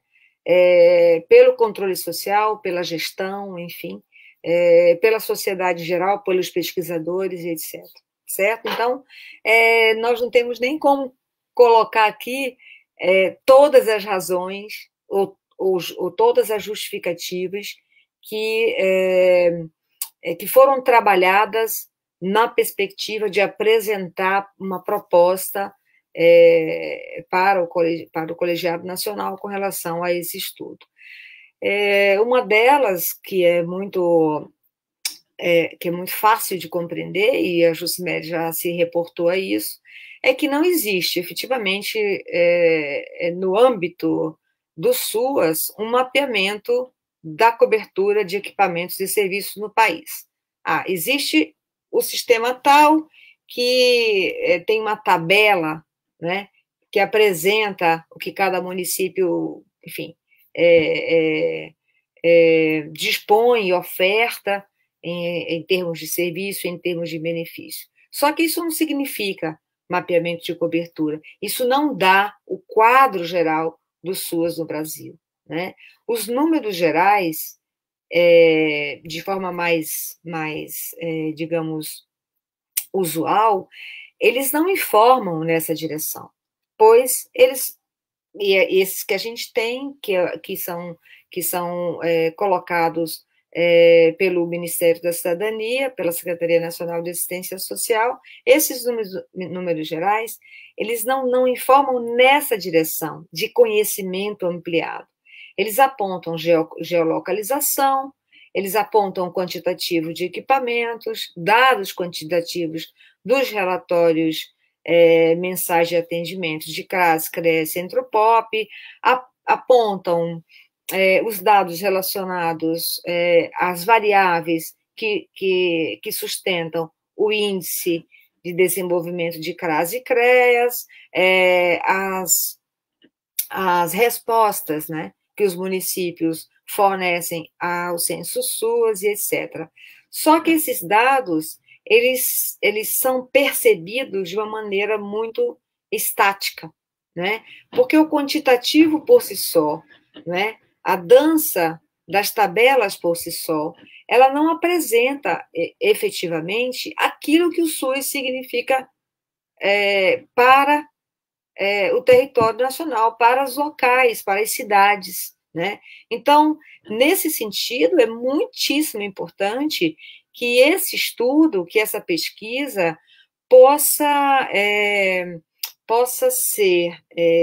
Pelo controle social, pela gestão, enfim, pela sociedade geral, pelos pesquisadores, etc. Certo? Então, nós não temos nem como colocar aqui todas as razões ou todas as justificativas que foram trabalhadas na perspectiva de apresentar uma proposta para o Colegiado Nacional com relação a esse estudo. Uma delas, que é muito fácil de compreender, e a Jucimere já se reportou a isso, é que não existe, efetivamente, no âmbito do SUAS, um mapeamento da cobertura de equipamentos e serviços no país. Existe o sistema tal que tem uma tabela, né, que apresenta o que cada município, enfim, dispõe e oferta em termos de serviço, em termos de benefício. Só que isso não significa mapeamento de cobertura. Isso não dá o quadro geral do SUAS no Brasil, né? Os números gerais, de forma mais digamos, usual, eles não informam nessa direção, pois esses que a gente tem, que são colocados pelo Ministério da Cidadania, pela Secretaria Nacional de Assistência Social, esses números gerais, eles não informam nessa direção de conhecimento ampliado. Eles apontam geolocalização, eles apontam quantitativo de equipamentos, dados quantitativos dos relatórios mensais de atendimento de CRAS, CRES, Centropop, apontam os dados relacionados às variáveis que sustentam o índice de desenvolvimento de CRAS e CREAS, as respostas, né, que os municípios fornecem ao censo SUAS e etc. Só que esses dados, eles são percebidos de uma maneira muito estática, né? Porque o quantitativo por si só, né? A dança das tabelas por si só, ela não apresenta efetivamente aquilo que o SUS significa para o território nacional, para os locais, para as cidades, né? Então, nesse sentido, é muitíssimo importante que esse estudo, que essa pesquisa possa ser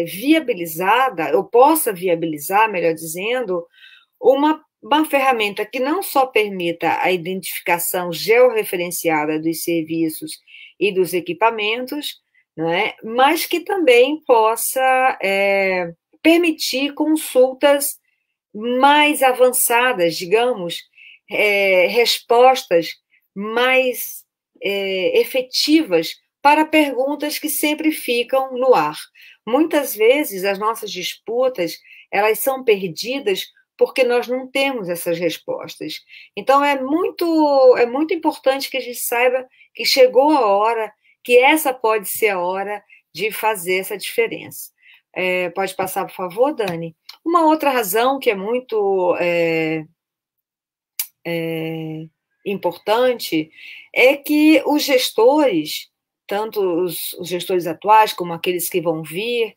viabilizada, ou possa viabilizar, melhor dizendo, uma ferramenta que não só permita a identificação georreferenciada dos serviços e dos equipamentos, não é? Mas que também possa permitir consultas mais avançadas, digamos, respostas mais efetivas para perguntas que sempre ficam no ar. Muitas vezes as nossas disputas, elas são perdidas porque nós não temos essas respostas. Então é muito importante que a gente saiba que chegou a hora, que essa pode ser a hora de fazer essa diferença. Pode passar, por favor, Dani? Uma outra razão que é muito importante é que os gestores, tanto os gestores atuais como aqueles que vão vir,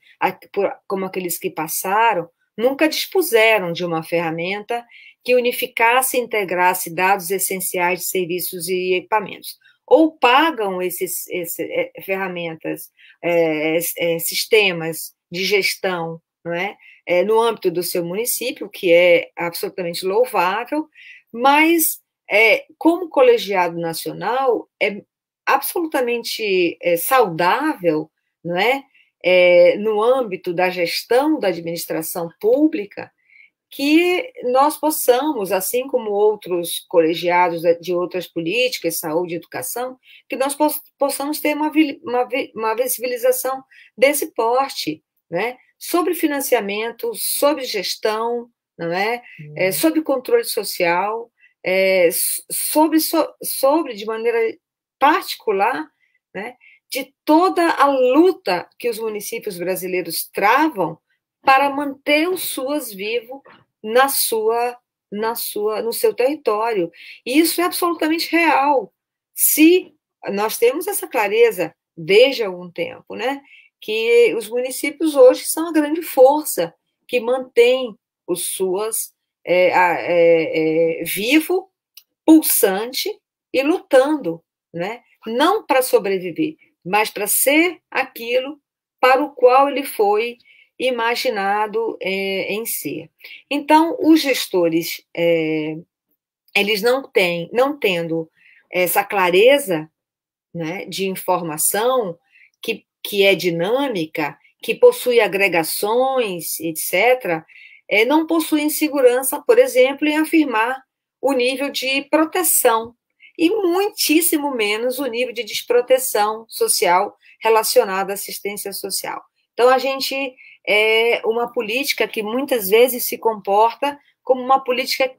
como aqueles que passaram, nunca dispuseram de uma ferramenta que unificasse e integrasse dados essenciais de serviços e equipamentos. Ou pagam essas ferramentas, sistemas de gestão, não é? No âmbito do seu município, que é absolutamente louvável, mas, como colegiado nacional, é absolutamente saudável, não é? No âmbito da gestão da administração pública, que nós possamos, assim como outros colegiados de outras políticas, saúde e educação, que nós possamos ter uma visibilização desse porte, né? Sobre financiamento, sobre gestão, não é? Sobre controle social, sobre, de maneira particular, né? De toda a luta que os municípios brasileiros travam para manter o SUAS vivo no seu território. E isso é absolutamente real. Se nós temos essa clareza desde algum tempo, né, que os municípios hoje são a grande força que mantém o SUAS vivo, pulsante e lutando, né, não para sobreviver, mas para ser aquilo para o qual ele foi imaginado em ser. Então, os gestores, eles não tendo essa clareza, né, de informação que é dinâmica, que possui agregações, etc., não possuem segurança, por exemplo, em afirmar o nível de proteção e muitíssimo menos o nível de desproteção social relacionado à assistência social. Então, a gente uma política que muitas vezes se comporta como uma política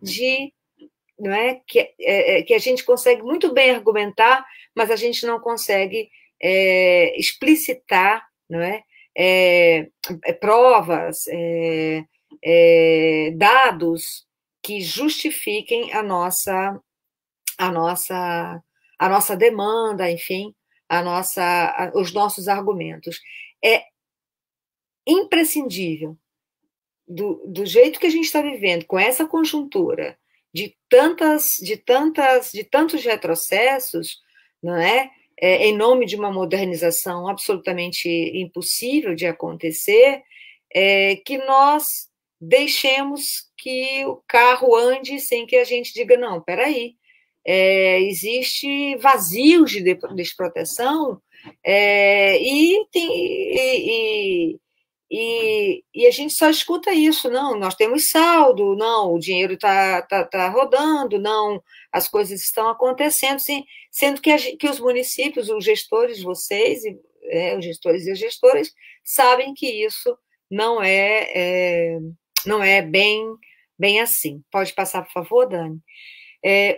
não é, que a gente consegue muito bem argumentar, mas a gente não consegue explicitar, não é, provas, dados que justifiquem a nossa demanda, enfim, os nossos argumentos. É imprescindível, do jeito que a gente está vivendo, com essa conjuntura de tantos retrocessos, não é? Em nome de uma modernização absolutamente impossível de acontecer, que nós deixemos que o carro ande sem que a gente diga, não, espera aí, existe vazios de desproteção e a gente só escuta isso, não, nós temos saldo, não, o dinheiro está rodando, não, as coisas estão acontecendo, sim, sendo que os municípios, os gestores, vocês, os gestores e as gestoras, sabem que isso não é bem assim. Pode passar, por favor, Dani?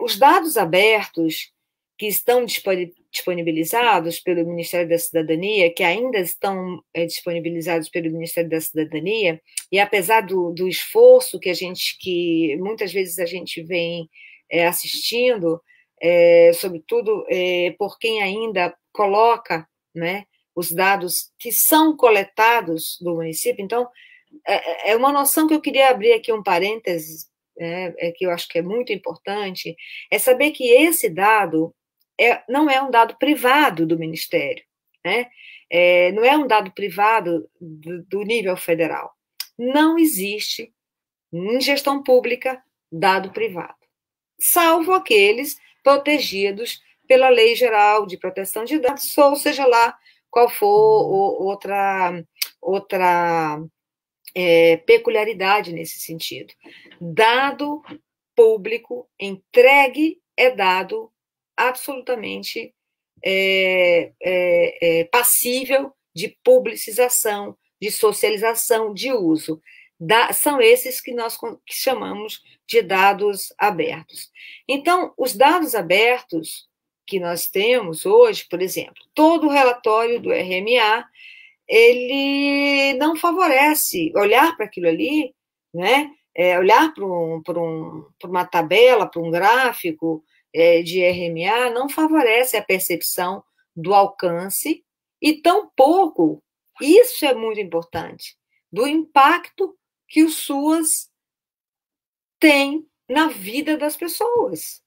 Os dados abertos que estão disponibilizados pelo Ministério da Cidadania, que ainda estão disponibilizados pelo Ministério da Cidadania, e apesar do esforço que muitas vezes a gente vem assistindo, sobretudo por quem ainda coloca, né, os dados que são coletados do município. Então, é uma noção que eu queria abrir aqui um parênteses, que eu acho que é muito importante, é saber que esse dado não é um dado privado do Ministério, né? Não é um dado privado do nível federal. Não existe, em gestão pública, dado privado, salvo aqueles protegidos pela Lei Geral de Proteção de Dados, ou seja lá qual for outra peculiaridade nesse sentido. Dado público entregue é dado absolutamente passível de publicização, de socialização, de uso. São esses que nós chamamos de dados abertos. Então, os dados abertos que nós temos hoje, por exemplo, todo o relatório do RMA, ele não favorece olhar para aquilo ali, né? Olhar para uma tabela, para um gráfico de RMA, não favorece a percepção do alcance e tampouco, isso é muito importante, do impacto que o SUAS tem na vida das pessoas,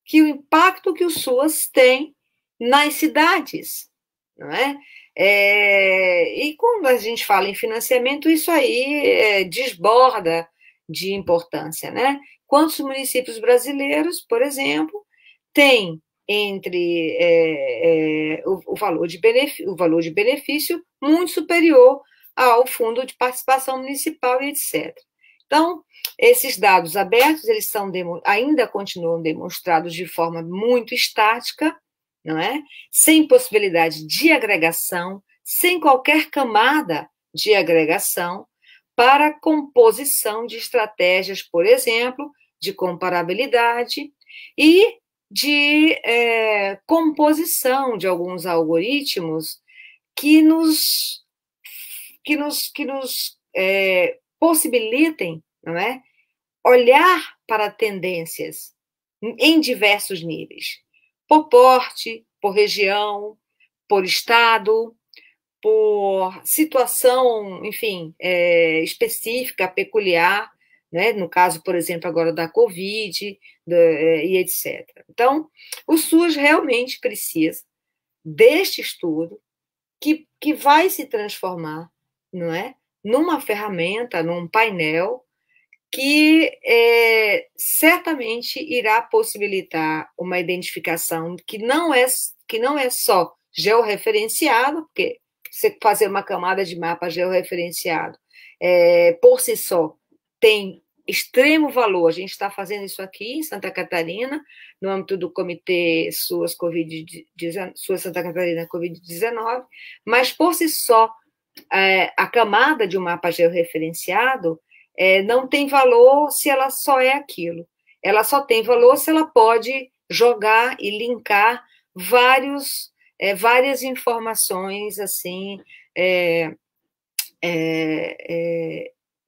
que o impacto que o SUAS tem nas cidades, não é? E quando a gente fala em financiamento, isso aí desborda de importância, né? Quantos municípios brasileiros, por exemplo, têm entre o valor de benefício muito superior ao fundo de participação municipal e etc. Então, esses dados abertos, eles ainda continuam demonstrados de forma muito estática, não é? Sem possibilidade de agregação, sem qualquer camada de agregação, para composição de estratégias, por exemplo, de comparabilidade e de composição de alguns algoritmos que nos possibilitem, não é, olhar para tendências em diversos níveis, por porte, por região, por estado, por situação, enfim, específica, peculiar, né? No caso, por exemplo, agora da Covid e etc. Então, o SUS realmente precisa deste estudo que vai se transformar, não é, numa ferramenta, num painel que certamente irá possibilitar uma identificação que não é só georreferenciado, porque você fazer uma camada de mapa georreferenciado por si só tem extremo valor. A gente está fazendo isso aqui em Santa Catarina, no âmbito do Comitê SUAS Santa Catarina Covid-19, mas por si só a camada de um mapa georreferenciado não tem valor se ela só é aquilo. Ela só tem valor se ela pode jogar e linkar várias informações assim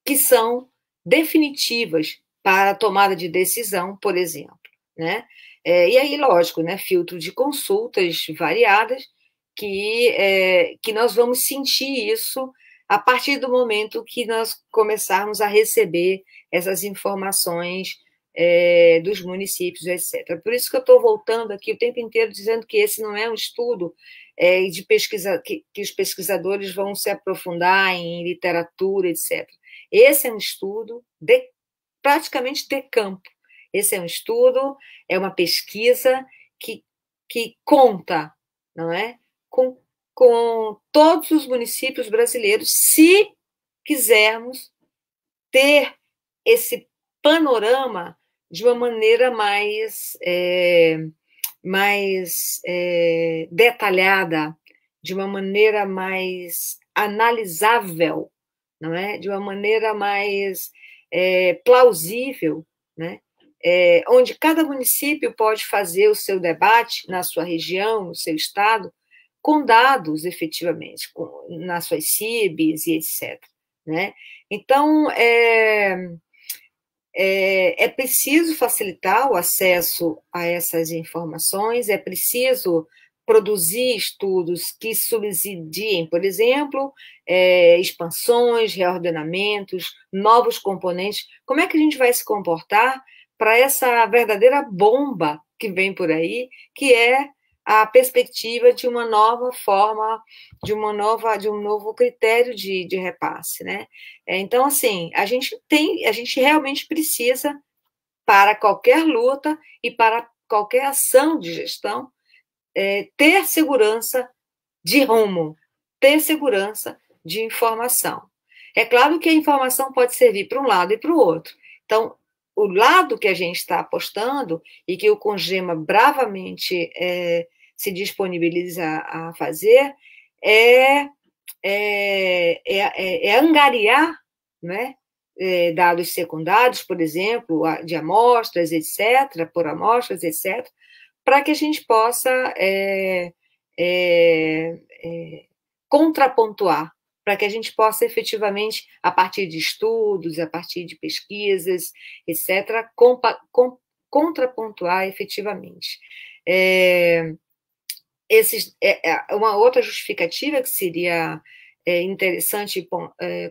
que são definitivas para a tomada de decisão, por exemplo, né? E aí, lógico, né, filtro de consultas variadas que nós vamos sentir isso a partir do momento que nós começarmos a receber essas informações dos municípios, etc. Por isso que eu estou voltando aqui o tempo inteiro dizendo que esse não é um estudo de pesquisa que os pesquisadores vão se aprofundar em literatura, etc. Esse é um estudo praticamente de campo. Esse é um estudo, é uma pesquisa que conta, não é, com todos os municípios brasileiros, se quisermos ter esse panorama de uma maneira mais detalhada, de uma maneira mais analisável, não é? De uma maneira mais plausível, né? onde cada município pode fazer o seu debate na sua região, no seu estado, com dados, efetivamente, nas suas CIBs e etc. Né? Então, é preciso facilitar o acesso a essas informações, é preciso produzir estudos que subsidiem, por exemplo, expansões, reordenamentos, novos componentes. Como é que a gente vai se comportar para essa verdadeira bomba que vem por aí, que é a perspectiva de uma nova forma, de um novo critério de repasse, né? Então, assim, a gente realmente precisa, para qualquer luta e para qualquer ação de gestão, ter segurança de rumo, ter segurança de informação. É claro que a informação pode servir para um lado e para o outro. Então, o lado que a gente está apostando e que o Congema bravamente se disponibiliza a fazer é angariar, né, dados secundários, por exemplo, de amostras, etc., por amostras, etc., para que a gente possa contrapontuar, para que a gente possa efetivamente, a partir de estudos, a partir de pesquisas, etc., contrapontuar efetivamente. Uma outra justificativa que seria interessante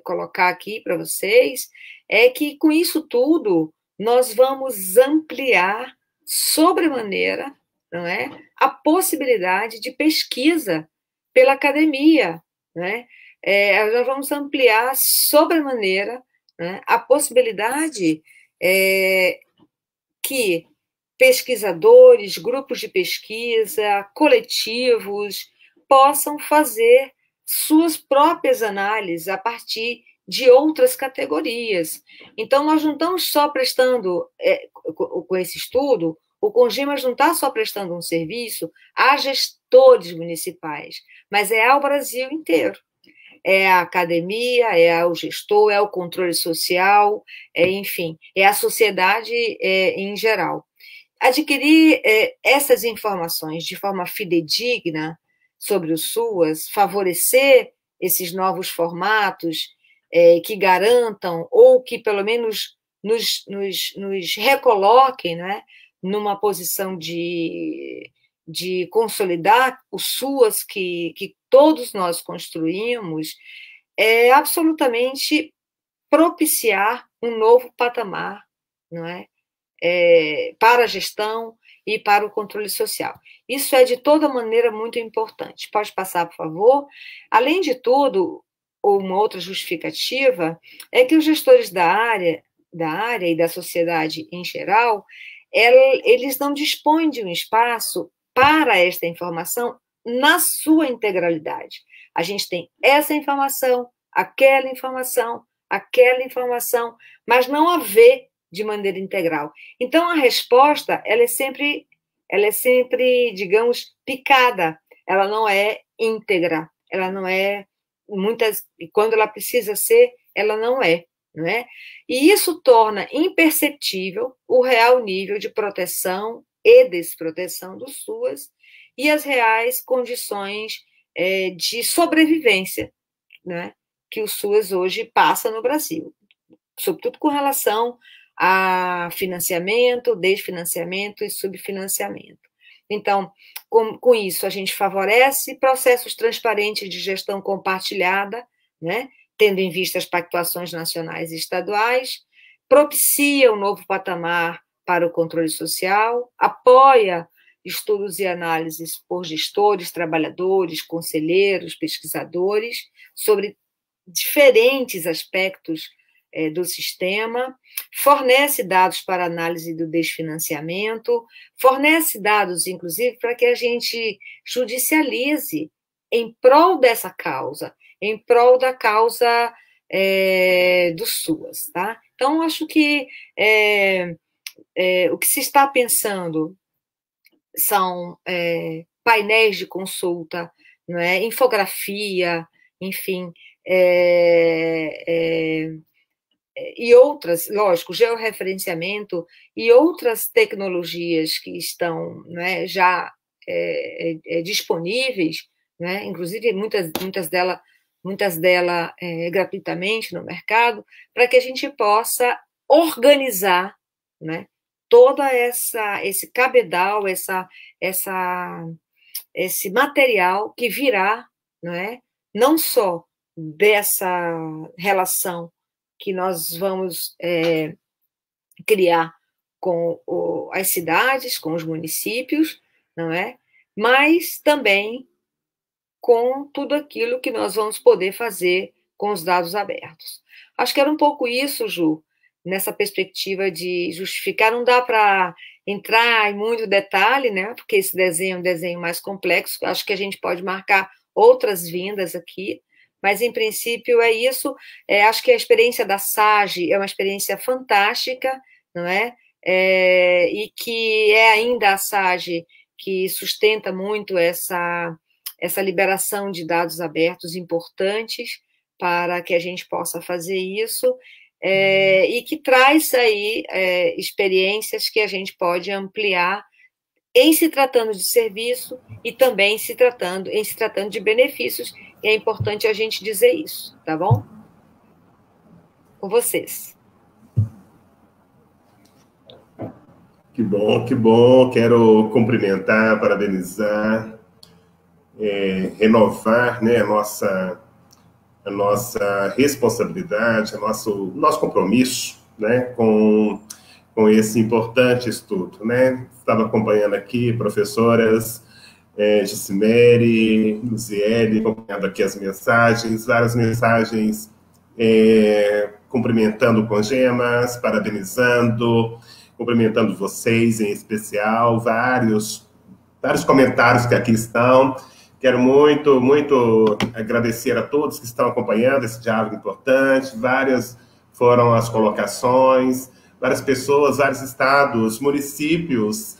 colocar aqui para vocês é que, com isso tudo, nós vamos ampliar sobremaneira, não é, a possibilidade de pesquisa pela academia, né? Nós vamos ampliar sobremaneira, né, a possibilidade que pesquisadores, grupos de pesquisa, coletivos, possam fazer suas próprias análises a partir de outras categorias. Então, nós não estamos só prestando, com esse estudo, o Congemas não está só prestando um serviço a gestores municipais, mas ao Brasil inteiro. É a academia, é o gestor, é o controle social, enfim, é a sociedade em geral. Adquirir essas informações de forma fidedigna sobre o SUAS, favorecer esses novos formatos que garantam ou que, pelo menos, nos recoloquem, né, numa posição de consolidar o SUAS que todos nós construímos, é absolutamente propiciar um novo patamar, não é? Para a gestão e para o controle social. Isso é, de toda maneira, muito importante. Pode passar, por favor? Além de tudo, uma outra justificativa é que os gestores da área e da sociedade em geral, eles não dispõem de um espaço para esta informação na sua integralidade. A gente tem essa informação, aquela informação, mas não a vê de maneira integral. Então, a resposta ela é sempre, digamos, picada. Ela não é íntegra. Ela não é e quando ela precisa ser, ela não é. Não é? E isso torna imperceptível o real nível de proteção e desproteção do SUAS e as reais condições de sobrevivência, né, que o SUAS hoje passa no Brasil, sobretudo com relação a financiamento, desfinanciamento e subfinanciamento. Então, com isso, a gente favorece processos transparentes de gestão compartilhada, né, tendo em vista as pactuações nacionais e estaduais, propicia um novo patamar para o controle social, apoia estudos e análises por gestores, trabalhadores, conselheiros, pesquisadores, sobre diferentes aspectos do sistema, fornece dados para análise do desfinanciamento, fornece dados, inclusive, para que a gente judicialize em prol dessa causa, em prol da causa do SUAS. Tá? Então, acho que o que se está pensando são painéis de consulta, não é? Infografia, enfim, e outras, lógico, georreferenciamento e outras tecnologias que estão, né, já disponíveis, né, inclusive muitas delas gratuitamente no mercado, para que a gente possa organizar, né, toda esse cabedal, esse material que virá, né, não só dessa relação que nós vamos criar com as cidades, com os municípios, não é? Mas também com tudo aquilo que nós vamos poder fazer com os dados abertos. Acho que era um pouco isso, Ju, nessa perspectiva de justificar. Não dá para entrar em muito detalhe, né? Porque esse desenho é um desenho mais complexo. Acho que a gente pode marcar outras vindas aqui, mas, em princípio, é isso. Acho que a experiência da SAGE é uma experiência fantástica, não é? E que é ainda a SAGE que sustenta muito essa liberação de dados abertos importantes para que a gente possa fazer isso, e que traz aí experiências que a gente pode ampliar em se tratando de serviço e também em se tratando de benefícios, e é importante a gente dizer isso, tá bom? Com vocês. Que bom, que bom. Quero cumprimentar, parabenizar, renovar, né, a nossa responsabilidade, nosso compromisso, né, com esse importante estudo, né? Estava acompanhando aqui professoras Jussimere, Luziele, acompanhando aqui as mensagens, várias mensagens cumprimentando o Congemas, parabenizando, cumprimentando vocês em especial, vários comentários que aqui estão. Quero muito, muito agradecer a todos que estão acompanhando esse diálogo importante. Várias foram as colocações, várias pessoas, vários estados, municípios,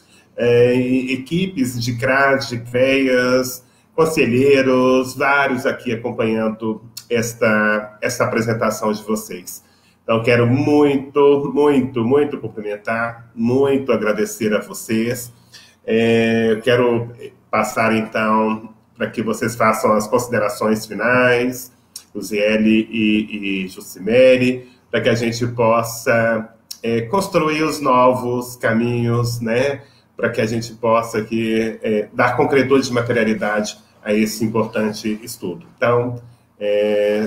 equipes de CRAD, de CREAS, conselheiros, vários aqui acompanhando esta apresentação de vocês. Então, quero muito, muito, muito cumprimentar, muito agradecer a vocês. Quero passar, então, para que vocês façam as considerações finais, Luziele e Jussimere, para que a gente possa construir os novos caminhos, né, para que a gente possa aqui, dar concretude de materialidade a esse importante estudo. Então,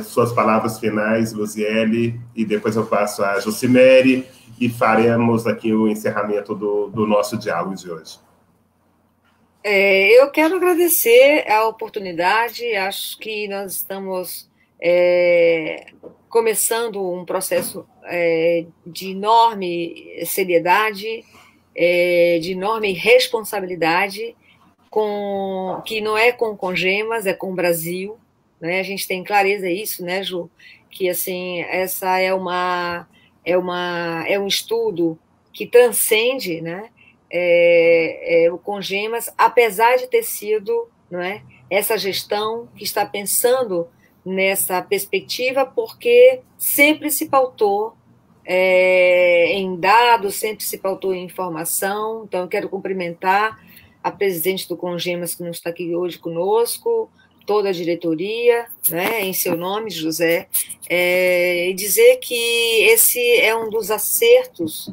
suas palavras finais, Luziele, e depois eu passo a Jussimere e faremos aqui o encerramento do nosso diálogo de hoje. Eu quero agradecer a oportunidade. Acho que nós estamos começando um processo de enorme seriedade, de enorme responsabilidade, que não é com Congemas, é com o Brasil, né? A gente tem clareza disso, né, Ju? Que assim, essa é um estudo que transcende, né, o Congemas, apesar de ter sido, não é, essa gestão que está pensando nessa perspectiva, porque sempre se pautou em dados, sempre se pautou em informação. Então, eu quero cumprimentar a presidente do Congemas, que não está aqui hoje conosco, toda a diretoria, né, em seu nome, José, e dizer que esse é um dos acertos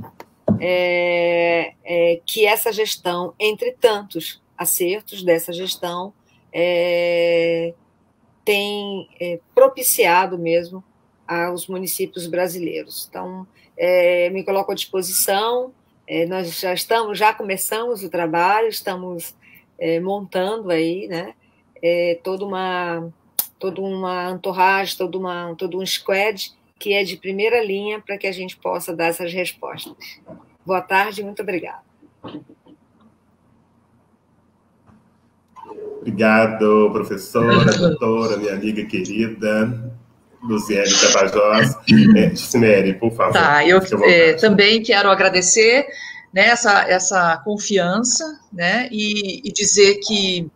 que essa gestão, entre tantos acertos dessa gestão, tem propiciado mesmo aos municípios brasileiros. Então, me coloco à disposição. Nós já começamos o trabalho, estamos montando aí, né, toda uma entourage, todo um squad que é de primeira linha para que a gente possa dar essas respostas. Boa tarde, muito obrigada. Obrigado, professora, doutora, minha amiga querida, Luziele Tapajós. Jussimere, por favor. Tá, eu também quero agradecer, né, essa confiança, né, e dizer que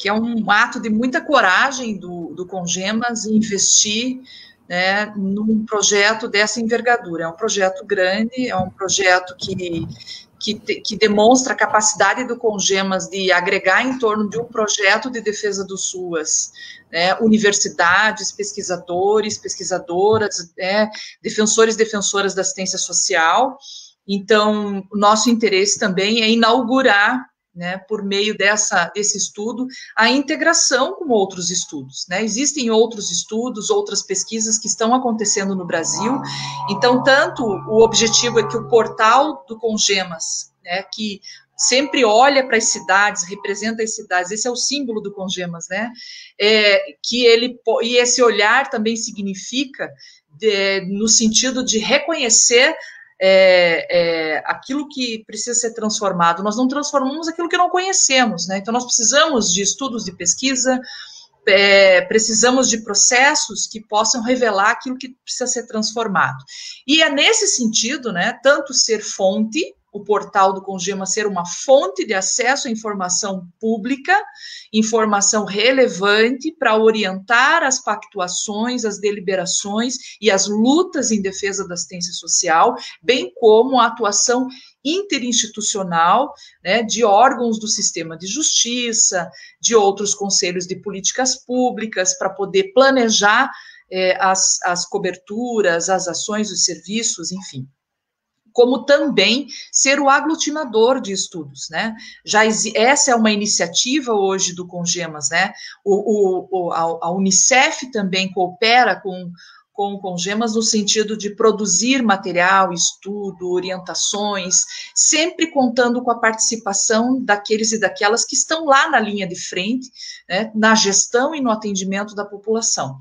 é um ato de muita coragem do Congemas em investir né, num projeto dessa envergadura. É um projeto grande, é um projeto que demonstra a capacidade do Congemas de agregar em torno de um projeto de defesa do SUAS, né, universidades, pesquisadores, pesquisadoras, né, defensores e defensoras da assistência social. Então, o nosso interesse também é inaugurar, né, por meio desse estudo, a integração com outros estudos, né? Existem outros estudos, outras pesquisas que estão acontecendo no Brasil. Então, tanto o objetivo é que o portal do Congemas, né, que sempre olha para as cidades, representa as cidades, esse é o símbolo do Congemas, né? E esse olhar também significa, no sentido de reconhecer aquilo que precisa ser transformado. Nós não transformamos aquilo que não conhecemos, né? Então, nós precisamos de estudos de pesquisa, precisamos de processos que possam revelar aquilo que precisa ser transformado. E é nesse sentido, né, tanto ser fonte, o portal do Congemas ser uma fonte de acesso à informação pública, informação relevante para orientar as pactuações, as deliberações e as lutas em defesa da assistência social, bem como a atuação interinstitucional, né, de órgãos do sistema de justiça, de outros conselhos de políticas públicas, para poder planejar as coberturas, as ações, os serviços, enfim. Como também ser o aglutinador de estudos, né? Essa é uma iniciativa hoje do Congemas, né? A Unicef também coopera com o Congemas no sentido de produzir material, estudo, orientações, sempre contando com a participação daqueles e daquelas que estão lá na linha de frente, né, na gestão e no atendimento da população.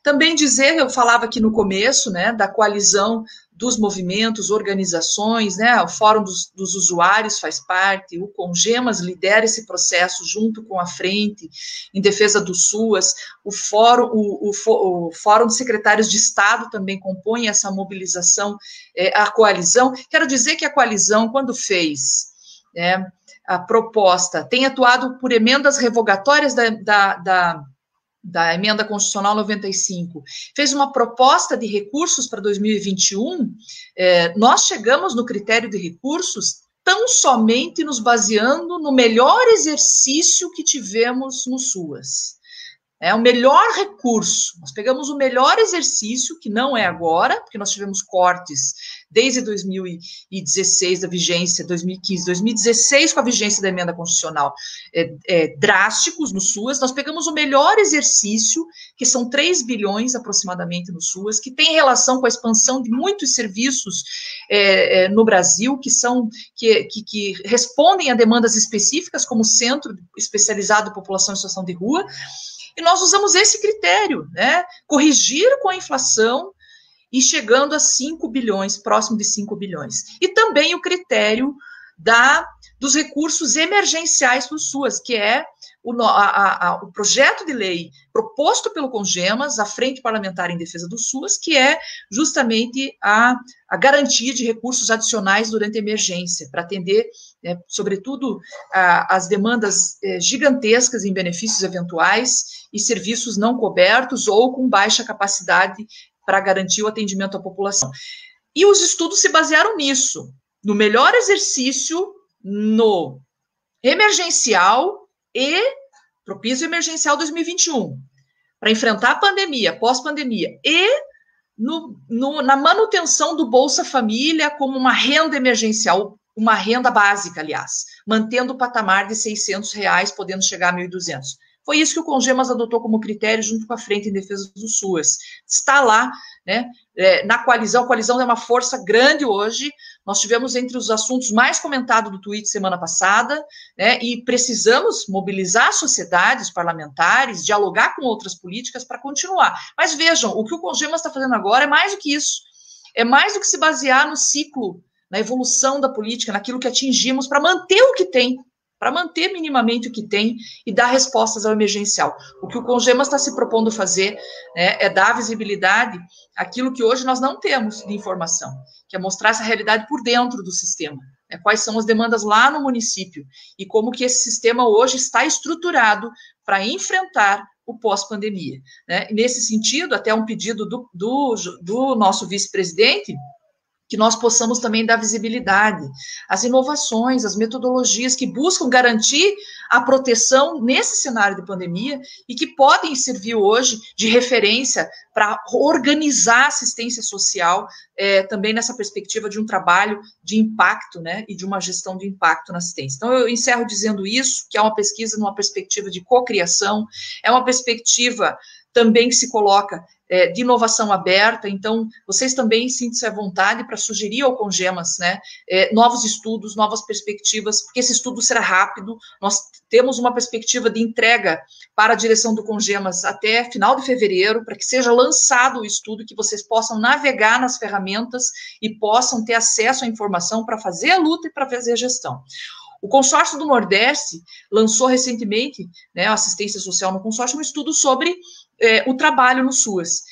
Também dizer, eu falava aqui no começo, né, da coalizão dos movimentos, organizações, né, o Fórum dos Usuários faz parte, o Congemas lidera esse processo junto com a Frente em Defesa do SUAS, o Fórum de Secretários de Estado também compõe essa mobilização, a coalizão. Quero dizer que a coalizão, quando fez a proposta, tem atuado por emendas revogatórias da Emenda Constitucional 95, fez uma proposta de recursos para 2021, nós chegamos no critério de recursos tão somente nos baseando no melhor exercício que tivemos no SUAS. É o melhor recurso. Nós pegamos o melhor exercício, que não é agora, porque nós tivemos cortes desde 2016 da vigência, 2015, 2016 com a vigência da emenda constitucional, drásticos no SUAS. Nós pegamos o melhor exercício, que são 3 bilhões aproximadamente no SUAS, que tem relação com a expansão de muitos serviços no Brasil, que respondem a demandas específicas, como Centro Especializado de População em Situação de Rua. E nós usamos esse critério, né? Corrigir com a inflação e chegando a 5 bilhões, próximo de 5 bilhões. E também o critério dos recursos emergenciais para o SUAS, que é o projeto de lei proposto pelo Congemas, a Frente Parlamentar em Defesa do SUAS, que é justamente a garantia de recursos adicionais durante a emergência, para atender, sobretudo, as demandas gigantescas em benefícios eventuais e serviços não cobertos ou com baixa capacidade para garantir o atendimento à população. E os estudos se basearam nisso, no melhor exercício, no emergencial e propício emergencial 2021, para enfrentar a pandemia, pós-pandemia, e na manutenção do Bolsa Família como uma renda emergencial, uma renda básica, aliás, mantendo o patamar de R$600, podendo chegar a 1.200. Foi isso que o Congemas adotou como critério junto com a Frente em Defesa do SUAS. Está lá, né, na coalizão. A coalizão é uma força grande hoje. Nós tivemos entre os assuntos mais comentados do tweet semana passada, né, e precisamos mobilizar a sociedade, os parlamentares, dialogar com outras políticas para continuar. Mas vejam, o que o Congemas está fazendo agora é mais do que isso. É mais do que se basear no ciclo, na evolução da política, naquilo que atingimos, para manter o que tem, para manter minimamente o que tem e dar respostas ao emergencial. O que o Congemas está se propondo fazer, né, é dar visibilidade àquilo que hoje nós não temos de informação, que é mostrar essa realidade por dentro do sistema, né, quais são as demandas lá no município e como que esse sistema hoje está estruturado para enfrentar o pós-pandemia, né? E nesse sentido, até um pedido do nosso vice-presidente, que nós possamos também dar visibilidade às inovações, às metodologias que buscam garantir a proteção nesse cenário de pandemia e que podem servir hoje de referência para organizar a assistência social, também nessa perspectiva de um trabalho de impacto, né, e de uma gestão de impacto na assistência. Então, eu encerro dizendo isso, que é uma pesquisa numa perspectiva de cocriação, é uma perspectiva também que se coloca de inovação aberta, então vocês também sintam-se à vontade para sugerir ao Congemas, né, novos estudos, novas perspectivas, porque esse estudo será rápido, nós temos uma perspectiva de entrega para a direção do Congemas até final de fevereiro, para que seja lançado o estudo, que vocês possam navegar nas ferramentas e possam ter acesso à informação para fazer a luta e para fazer a gestão. O Consórcio do Nordeste lançou recentemente, né, a assistência social no consórcio, um estudo sobre o trabalho no SUAS,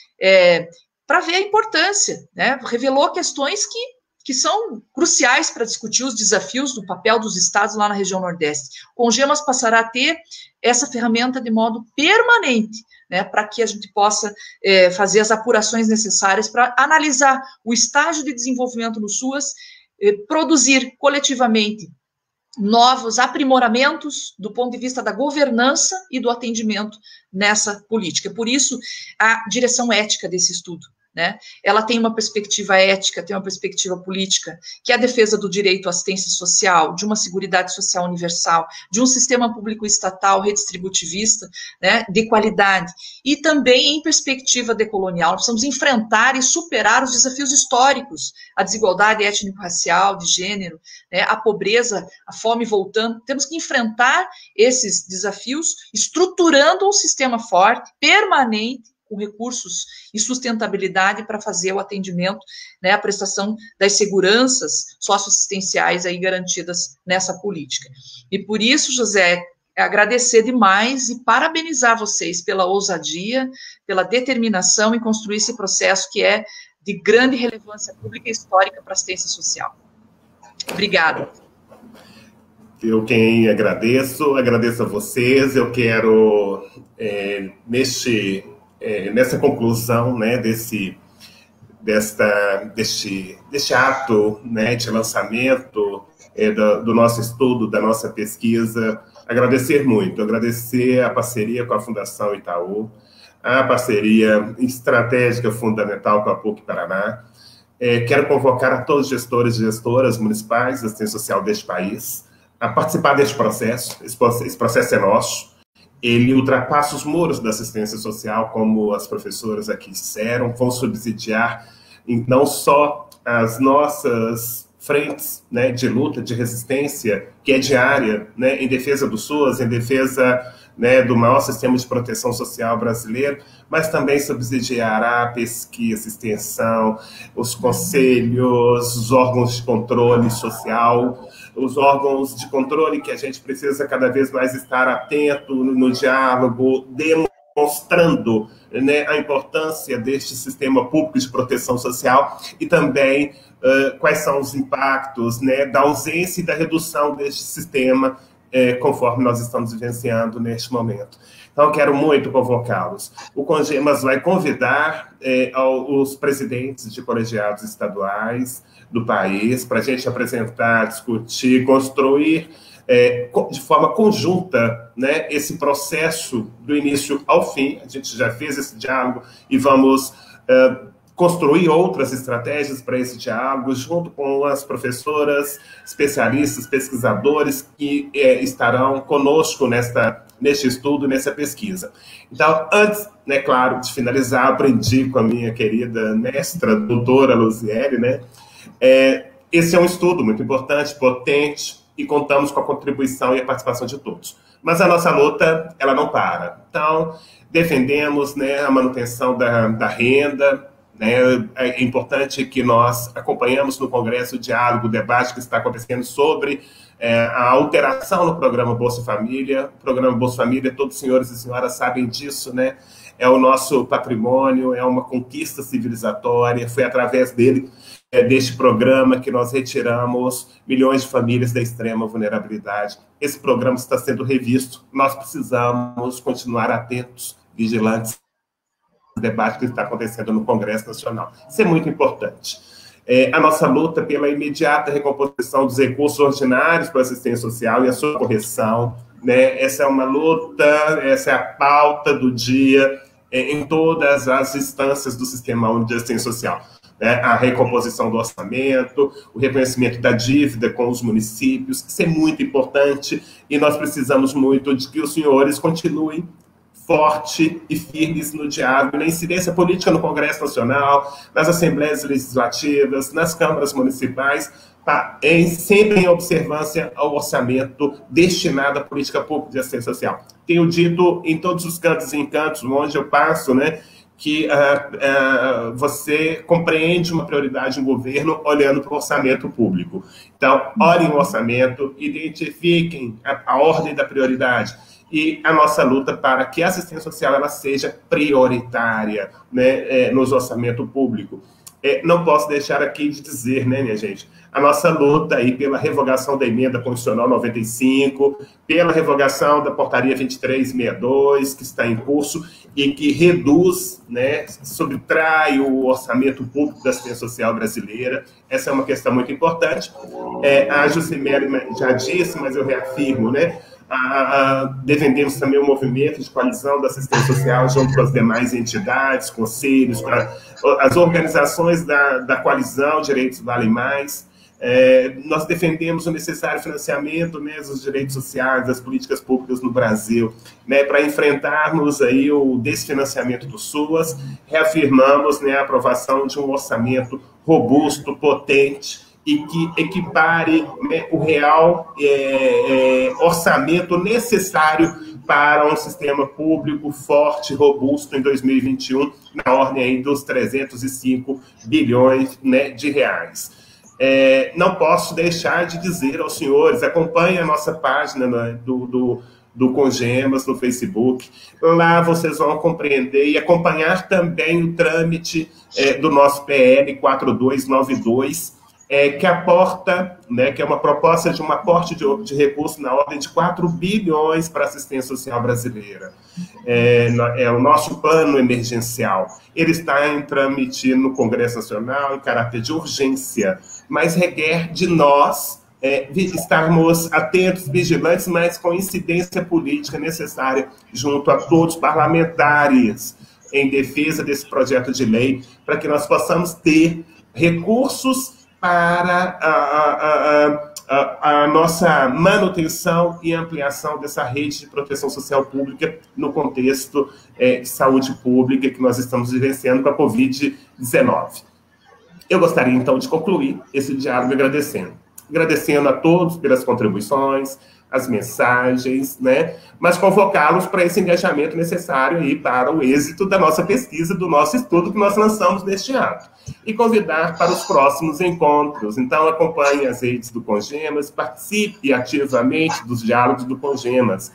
para ver a importância, né, revelou questões que são cruciais para discutir os desafios do papel dos estados lá na região Nordeste. O Congemas passará a ter essa ferramenta de modo permanente, né, para que a gente possa fazer as apurações necessárias para analisar o estágio de desenvolvimento no SUAS, produzir coletivamente novos aprimoramentos do ponto de vista da governança e do atendimento nessa política. Por isso, a direção ética desse estudo, né? Ela tem uma perspectiva ética, tem uma perspectiva política, que é a defesa do direito à assistência social, de uma seguridade social universal, de um sistema público estatal redistributivista, né, de qualidade, e também em perspectiva decolonial. Nós precisamos enfrentar e superar os desafios históricos, a desigualdade étnico-racial, de gênero, né, a pobreza, a fome voltando. Temos que enfrentar esses desafios estruturando um sistema forte, permanente, com recursos e sustentabilidade para fazer o atendimento, né, a prestação das seguranças socioassistenciais aí garantidas nessa política. E por isso, José, agradecer demais e parabenizar vocês pela ousadia, pela determinação em construir esse processo que é de grande relevância pública e histórica para a assistência social. Obrigada. Eu quem agradeço a vocês. Eu quero, nessa conclusão, né, deste ato, né, de lançamento do nosso estudo, da nossa pesquisa, agradecer muito, agradecer a parceria com a Fundação Itaú, a parceria estratégica fundamental com a PUC-Paraná. Quero convocar a todos os gestores e gestoras municipais da assistência social deste país a participar deste processo. Esse processo é nosso. Ele ultrapassa os muros da assistência social, como as professoras aqui disseram, vão subsidiar não só as nossas frentes, né, de luta, de resistência, que é diária, né, em defesa do SUAS, em defesa, né, do maior sistema de proteção social brasileiro, mas também subsidiará a pesquisa, extensão, os conselhos, os órgãos de controle social, os órgãos de controle que a gente precisa cada vez mais estar atento no diálogo, demonstrando, né, a importância deste sistema público de proteção social e também quais são os impactos, né, da ausência e da redução deste sistema conforme nós estamos vivenciando neste momento. Então, eu quero muito convocá-los. O Congemas vai convidar os presidentes de colegiados estaduais do país para a gente apresentar, discutir, construir de forma conjunta, né, esse processo do início ao fim. A gente já fez esse diálogo e vamos construir outras estratégias para esse diálogo, junto com as professoras, especialistas, pesquisadores que estarão conosco neste estudo, nessa pesquisa. Então, antes, né, claro, de finalizar, aprendi com a minha querida mestra, doutora Luziele, né, esse é um estudo muito importante, potente, e contamos com a contribuição e a participação de todos. Mas a nossa luta, ela não para. Então, defendemos, né, a manutenção da renda, né. É importante que nós acompanhamos no Congresso o diálogo, o debate que está acontecendo sobre a alteração no programa Bolsa Família. O programa Bolsa Família, todos os senhores e senhoras sabem disso, né? É o nosso patrimônio, é uma conquista civilizatória, foi através deste programa que nós retiramos milhões de famílias da extrema vulnerabilidade. Esse programa está sendo revisto, nós precisamos continuar atentos, vigilantes do debate que está acontecendo no Congresso Nacional. Isso é muito importante. A nossa luta pela imediata recomposição dos recursos ordinários para a assistência social e a sua correção, né? Essa é uma luta, essa é a pauta do dia em todas as instâncias do Sistema Único de Assistência Social. Né? A recomposição do orçamento, o reconhecimento da dívida com os municípios, isso é muito importante e nós precisamos muito de que os senhores continuem forte e firmes no diálogo, na incidência política no Congresso Nacional, nas assembleias legislativas, nas câmaras municipais, sempre em observância ao orçamento destinado à política pública de assistência social. Tenho dito em todos os cantos e encantos onde eu passo, né, que você compreende uma prioridade no governo olhando para o orçamento público. Então, olhem o orçamento, identifiquem a ordem da prioridade e a nossa luta para que a assistência social ela seja prioritária, né, nos orçamentos públicos. Não posso deixar aqui de dizer, né, minha gente, a nossa luta aí pela revogação da emenda constitucional 95, pela revogação da portaria 2362, que está em curso e que reduz, né, subtrai o orçamento público da assistência social brasileira. Essa é uma questão muito importante. A Jucimere já disse, mas eu reafirmo, né, defendemos também o movimento de coalizão da assistência social junto com as demais entidades, conselhos, as organizações da coalizão Direitos Valem Mais. Nós defendemos o necessário financiamento, né, dos direitos sociais, das políticas públicas no Brasil, né, para enfrentarmos aí o desfinanciamento do SUAS. Reafirmamos, né, a aprovação de um orçamento robusto, potente, e que equipare, né, o real orçamento necessário para um sistema público forte, robusto em 2021, na ordem aí dos 305 bilhões, né, de reais. Não posso deixar de dizer aos senhores, acompanhem a nossa página, né, do Congemas no Facebook. Lá vocês vão compreender e acompanhar também o trâmite do nosso PL 4292, que aporta, né, que é uma proposta de um aporte de recursos na ordem de 4 bilhões para a assistência social brasileira. É o nosso plano emergencial. Ele está em trâmite no Congresso Nacional em caráter de urgência, mas requer de nós estarmos atentos, vigilantes, mas com incidência política necessária junto a todos os parlamentares em defesa desse projeto de lei, para que nós possamos ter recursos para a nossa manutenção e ampliação dessa rede de proteção social pública no contexto de saúde pública que nós estamos vivenciando com a Covid-19. Eu gostaria, então, de concluir esse diálogo agradecendo a todos pelas contribuições, as mensagens, né? Mas convocá-los para esse engajamento necessário aí para o êxito da nossa pesquisa, do nosso estudo que nós lançamos neste ano. E convidar para os próximos encontros. Então, acompanhe as redes do Congemas, participe ativamente dos diálogos do Congemas.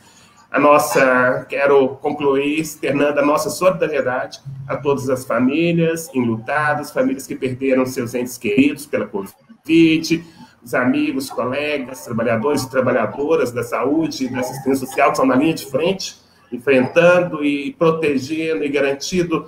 Quero concluir externando a nossa solidariedade a todas as famílias enlutadas, famílias que perderam seus entes queridos pela Covid, os amigos, colegas, trabalhadores e trabalhadoras da saúde e da assistência social que estão na linha de frente, enfrentando e protegendo e garantindo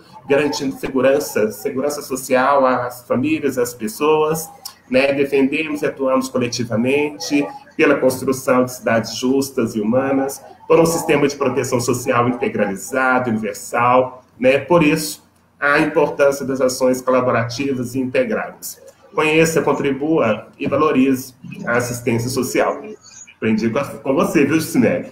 segurança social às famílias, às pessoas, né? Defendemos e atuamos coletivamente pela construção de cidades justas e humanas, por um sistema de proteção social integralizado, universal, né? Por isso, a importância das ações colaborativas e integradas. Conheça, contribua e valorize a assistência social. Aprendi com você, viu, Jucimere?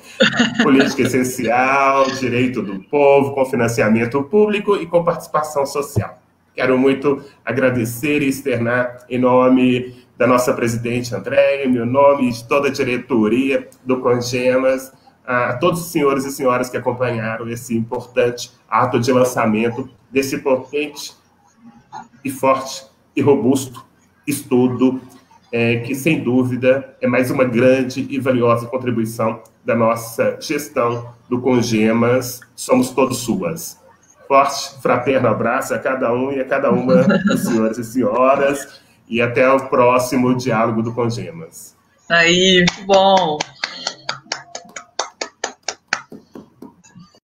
Política essencial, direito do povo, com financiamento público e com participação social. Quero muito agradecer e externar, em nome da nossa presidente Andréia, em meu nome e de toda a diretoria do Congemas, a todos os senhores e senhoras que acompanharam esse importante ato de lançamento desse potente e forte e robusto estudo, que, sem dúvida, é mais uma grande e valiosa contribuição da nossa gestão do Congemas. Somos todos suas. Forte, fraterno abraço a cada um e a cada uma dos senhores e senhoras, e até o próximo diálogo do Congemas. Aí, bom.